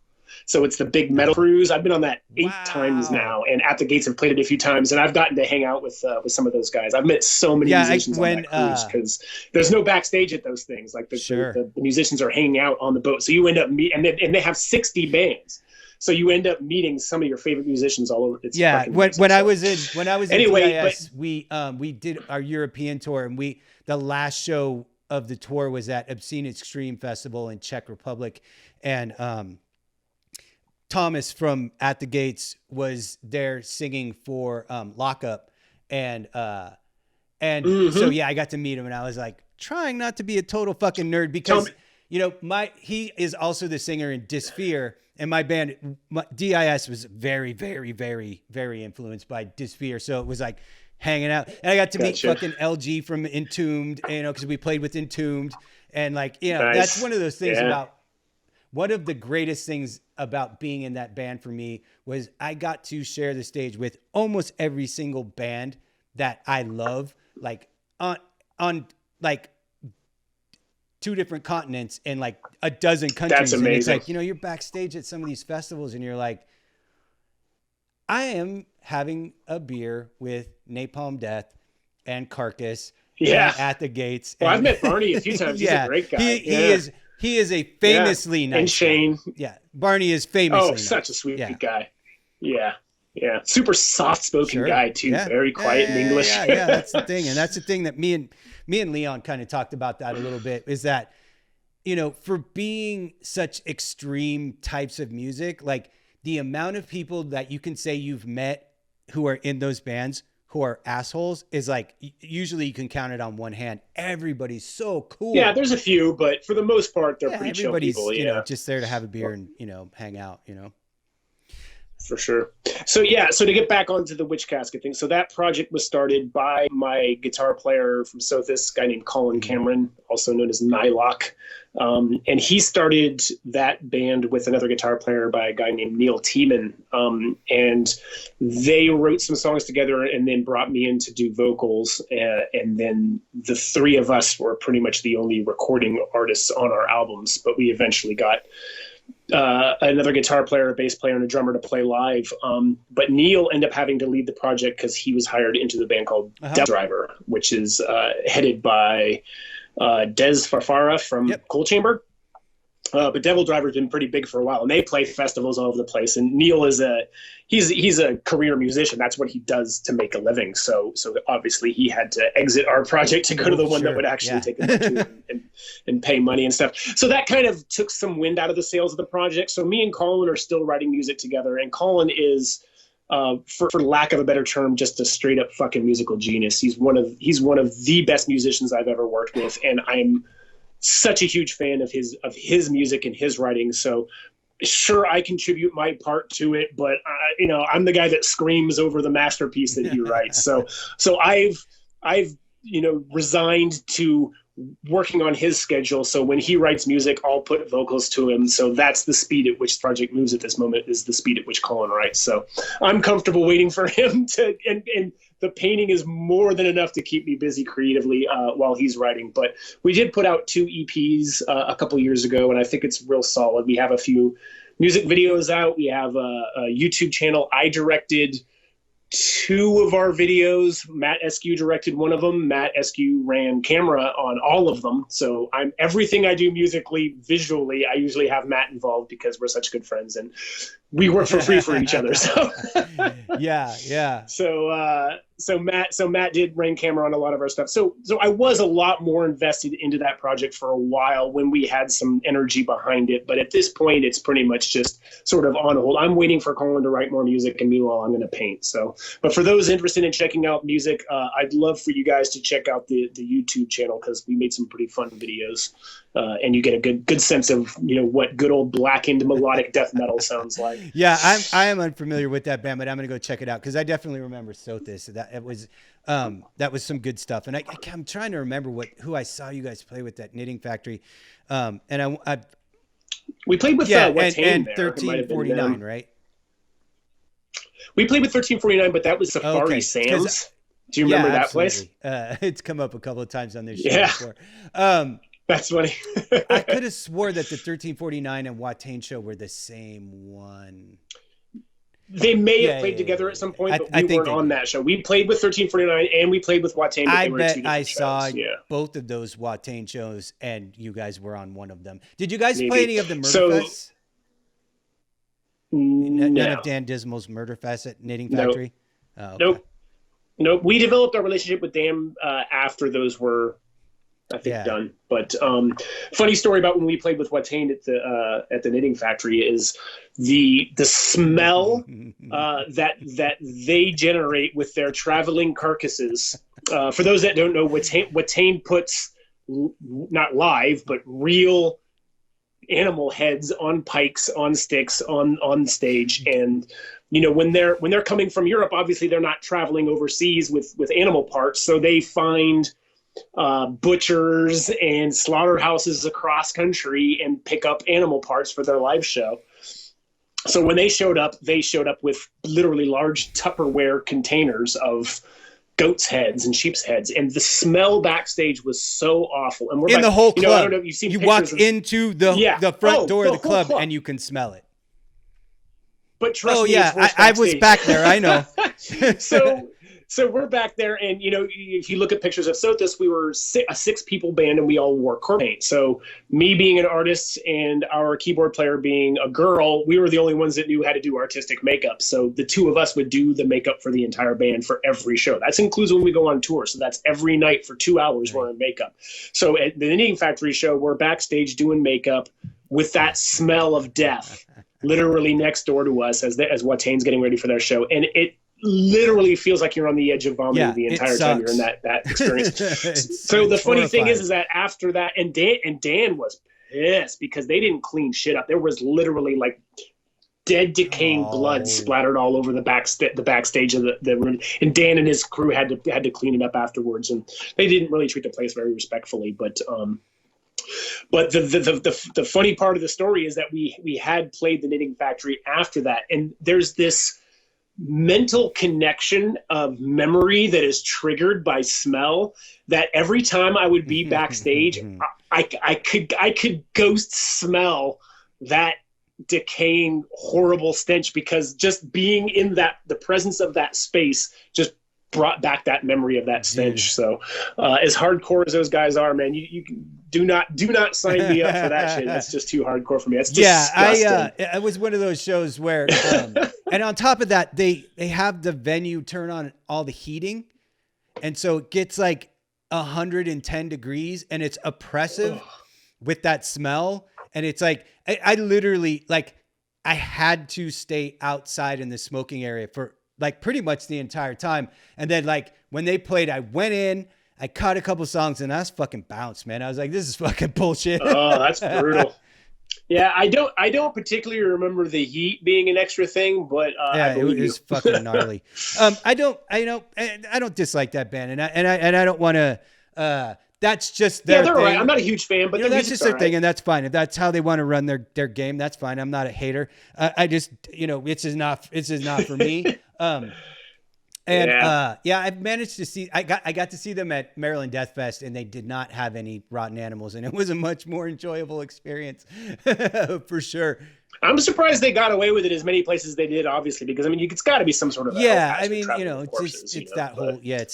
So it's the big metal cruise. I've been on that 8 times now, and At the Gates have played it a few times, and I've gotten to hang out with some of those guys. I've met so many musicians on that cruise because there's no backstage at those things. Like the musicians are hanging out on the boat, so you end up and they have 60 bands. So you end up meeting some of your favorite musicians all over. It's yeah. fucking When amazing. when I So was in anyway, DIS, we did our European tour, and the last show of the tour was at Obscene Extreme Festival in Czech Republic, and Thomas from At the Gates was there singing for Lockup, and so yeah, I got to meet him, and I was like trying not to be a total fucking nerd because he is also the singer in Dysphere, and my band DIS was very, very, very, very influenced by Dysphere, so it was like hanging out, and I got to meet fucking LG from Entombed, because we played with Entombed, and that's one of those things about. One of the greatest things about being in that band for me was I got to share the stage with almost every single band that I love, like on like 2 different continents and like a dozen countries. That's amazing. And it's like, you're backstage at some of these festivals and you're like, I am having a beer with Napalm Death and Carcass and At the Gates. Well, I've met Barney a few times. He's a great guy. He is a famously nice and Shane. guy. Yeah. Barney is famously nice. Such a sweet guy. Yeah. Yeah. Super soft-spoken guy, too. Yeah. Very quiet in English. Yeah, that's the thing. And that's the thing that me and Leon kind of talked about that a little bit, is that, for being such extreme types of music, like the amount of people that you can say you've met who are in those bands who are assholes is like, usually you can count it on one hand. Everybody's so cool. Yeah, there's a few, but for the most part, they're pretty chill people. Just there to have a beer and, hang out, For sure. So to get back onto the Witch Casket thing. So that project was started by my guitar player from Sothis, a guy named Colin Cameron, also known as Nylock. And he started that band with another guitar player by a guy named Neil Tiemann. And they wrote some songs together and then brought me in to do vocals. And then the 3 of us were pretty much the only recording artists on our albums, but we eventually got another guitar player, a bass player, and a drummer to play live. But Neil ended up having to leave the project because he was hired into the band called Devil Driver, which is headed by Des Farfara from Coal Chamber. But Devil Driver's been pretty big for a while, and they play festivals all over the place. And Neil is he's a career musician. That's what he does to make a living. So obviously he had to exit our project to go to the one that would actually take a bunch and pay money and stuff. So that kind of took some wind out of the sails of the project. So me and Colin are still writing music together, and Colin is, for lack of a better term, just a straight up fucking musical genius. He's one of the best musicians I've ever worked with, and I'm such a huge fan of his music and his writing. So sure, I contribute my part to it, but I'm the guy that screams over the masterpiece that he writes. So I've resigned to working on his schedule. So when he writes music, I'll put vocals to him. So that's the speed at which the project moves at this moment, is the speed at which Colin writes. So I'm comfortable waiting for him to, and the painting is more than enough to keep me busy creatively while he's writing. But we did put out 2 EPs a couple years ago, and I think it's real solid. We have a few music videos out. We have a YouTube channel. I directed 2 of our videos. Matt Eskew directed one of them. Matt Eskew ran camera on all of them. So everything I do musically, visually, I usually have Matt involved because we're such good friends and we work for free for each other. So yeah. So Matt did ran camera on a lot of our stuff. So I was a lot more invested into that project for a while when we had some energy behind it. But at this point, it's pretty much just sort of on hold. I'm waiting for Colin to write more music, and meanwhile, I'm going to paint. So, but for those interested in checking out music, I'd love for you guys to check out the YouTube channel, because we made some pretty fun videos, and you get a good sense of what good old blackened melodic death metal sounds like. Yeah, I am unfamiliar with that band, but I'm going to go check it out, because I definitely remember Sothis. That was some good stuff. And I'm trying to remember who I saw you guys play with at Knitting Factory. And we played with and 1349, right? We played with 1349, but that was Safari Sam's. Do you remember that place? It's come up a couple of times on this show before. That's funny. I could have swore that the 1349 and Watain show were the same one. They may have played together at some point, but we weren't on that show. We played with 1349 and we played with Watain. I bet I saw both of those Watain shows, and you guys were on one of them. Did you guys play any of the Murderfests? None of Dan Dismal's Murder Fest at Knitting Factory? Nope. Oh, okay. Nope. We developed our relationship with Dan after those were, I think, done. But funny story about when we played with Watain at the Knitting Factory is the smell that they generate with their traveling carcasses. For those that don't know, Watain puts not live but real animal heads on pikes, on sticks, on stage. And when they're coming from Europe, obviously they're not traveling overseas with animal parts, so they find butchers and slaughterhouses across country and pick up animal parts for their live show. So when they showed up with literally large Tupperware containers of goats' heads and sheep's heads, and the smell backstage was so awful. And we're in the whole club. I don't know if you've seen. You walk into the front door of the club and you can smell it. But trust me, I was back there. I know. So we're back there, and if you look at pictures of Sothis, we were a 6-people band, and we all wore corpse paint. So me being an artist and our keyboard player being a girl, we were the only ones that knew how to do artistic makeup. So the two of us would do the makeup for the entire band for every show. That includes when we go on tour. So that's every night for 2 hours we're in makeup. So at the Knitting Factory show, we're backstage doing makeup with that smell of death literally next door to us as Watain's getting ready for their show, and it literally feels like you're on the edge of vomiting the entire time you're in that experience. So the funny thing is that after that, and Dan was pissed because they didn't clean shit up. There was literally like dead, decaying blood splattered all over the backstage of the room, and Dan and his crew had to clean it up afterwards, and they didn't really treat the place very respectfully. But the funny part of the story is that we had played the Knitting Factory after that, and there's this mental connection of memory that is triggered by smell that every time I would be backstage, I could ghost smell that decaying, horrible stench, because just being in the presence of that space just brought back that memory of that stench. So as hardcore as those guys are, man, you do not sign me up for that shit. That's just too hardcore for me. That's disgusting. It was one of those shows where and on top of that, they have the venue turn on all the heating, and so it gets like 110 degrees, and it's oppressive with that smell. And it's like I literally, like, I had to stay outside in the smoking area for like pretty much the entire time. And then like when they played, I went in, I caught a couple songs, and I was fucking bounced, man. I was like, this is fucking bullshit. Oh, that's brutal. Yeah, I don't particularly remember the heat being an extra thing, but it was fucking gnarly. I don't dislike that band, and I don't want to. That's just their they're thing. Right. I'm not a huge fan, but that's just their thing, and that's fine. If that's how they want to run their game, that's fine. I'm not a hater. I just it's just not for me. I've managed to see. I got to see them at Maryland Death Fest, and they did not have any rotten animals, and it was a much more enjoyable experience for sure. I'm surprised they got away with it as many places they did, obviously, because I mean, it's got to be some sort of it's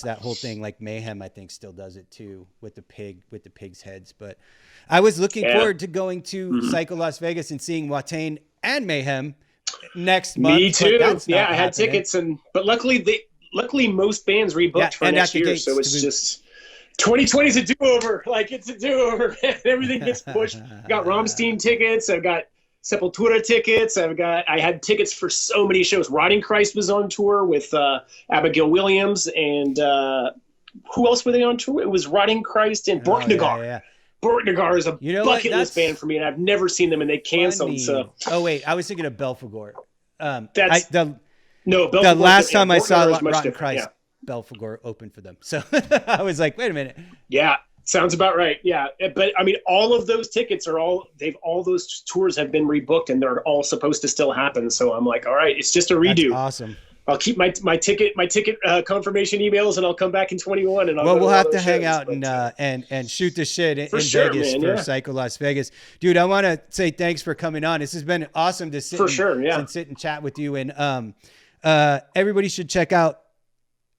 that whole thing. Like Mayhem, I think, still does it too with the pig's heads. But I was looking forward to going to Psycho Las Vegas and seeing Watain and Mayhem next month. Me too. I had tickets, but luckily most bands rebooked for next year, so it's just 2020 is a do-over. Like, it's a do-over. Everything gets pushed. I got Rammstein tickets. I've got Sepultura tickets. I had tickets for so many shows. Rotting Christ was on tour with Abigail Williams, and who else were they on tour? It was Rotting Christ and Borknagar. Yeah. Borknagar is a bucket list band for me, and I've never seen them, and they canceled. Funny. So. Oh wait, I was thinking of Belphegor. Belphegor, the last time I saw Rotten Christ, yeah. Belphegor opened for them. So I was like, wait a minute. Yeah. Sounds about right. Yeah. But I mean, all of those tickets all those tours have been rebooked, and they're all supposed to still happen. So I'm like, all right, it's just a redo. That's awesome. I'll keep my ticket confirmation emails, and I'll come back in 21. And we'll have to hang out and shoot the shit in Vegas for Psycho Las Vegas. Dude, I want to say thanks for coming on. This has been awesome to sit and sit and chat with you. And everybody should check out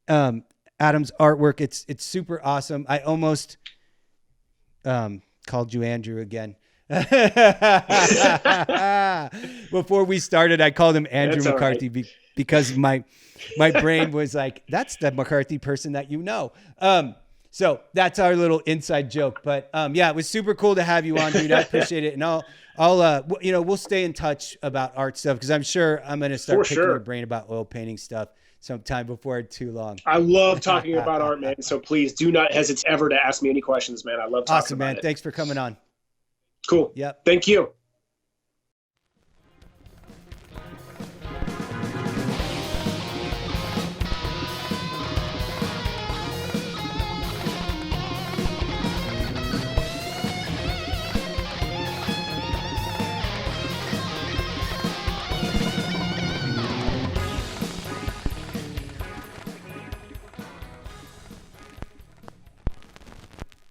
Adam's artwork. It's super awesome. I almost called you Andrew again. Before we started, I called him Andrew That's all McCarthy because my brain was like, that's the McCarthy person that you know. So that's our little inside joke. But yeah, it was super cool to have you on, dude. I appreciate it. And we'll stay in touch about art stuff because I'm sure I'm going to start picking your brain about oil painting stuff sometime before too long. I love talking about art, man. So please do not hesitate ever to ask me any questions, man. I love talking about it. Thanks for coming on. Cool. Yep. Thank you.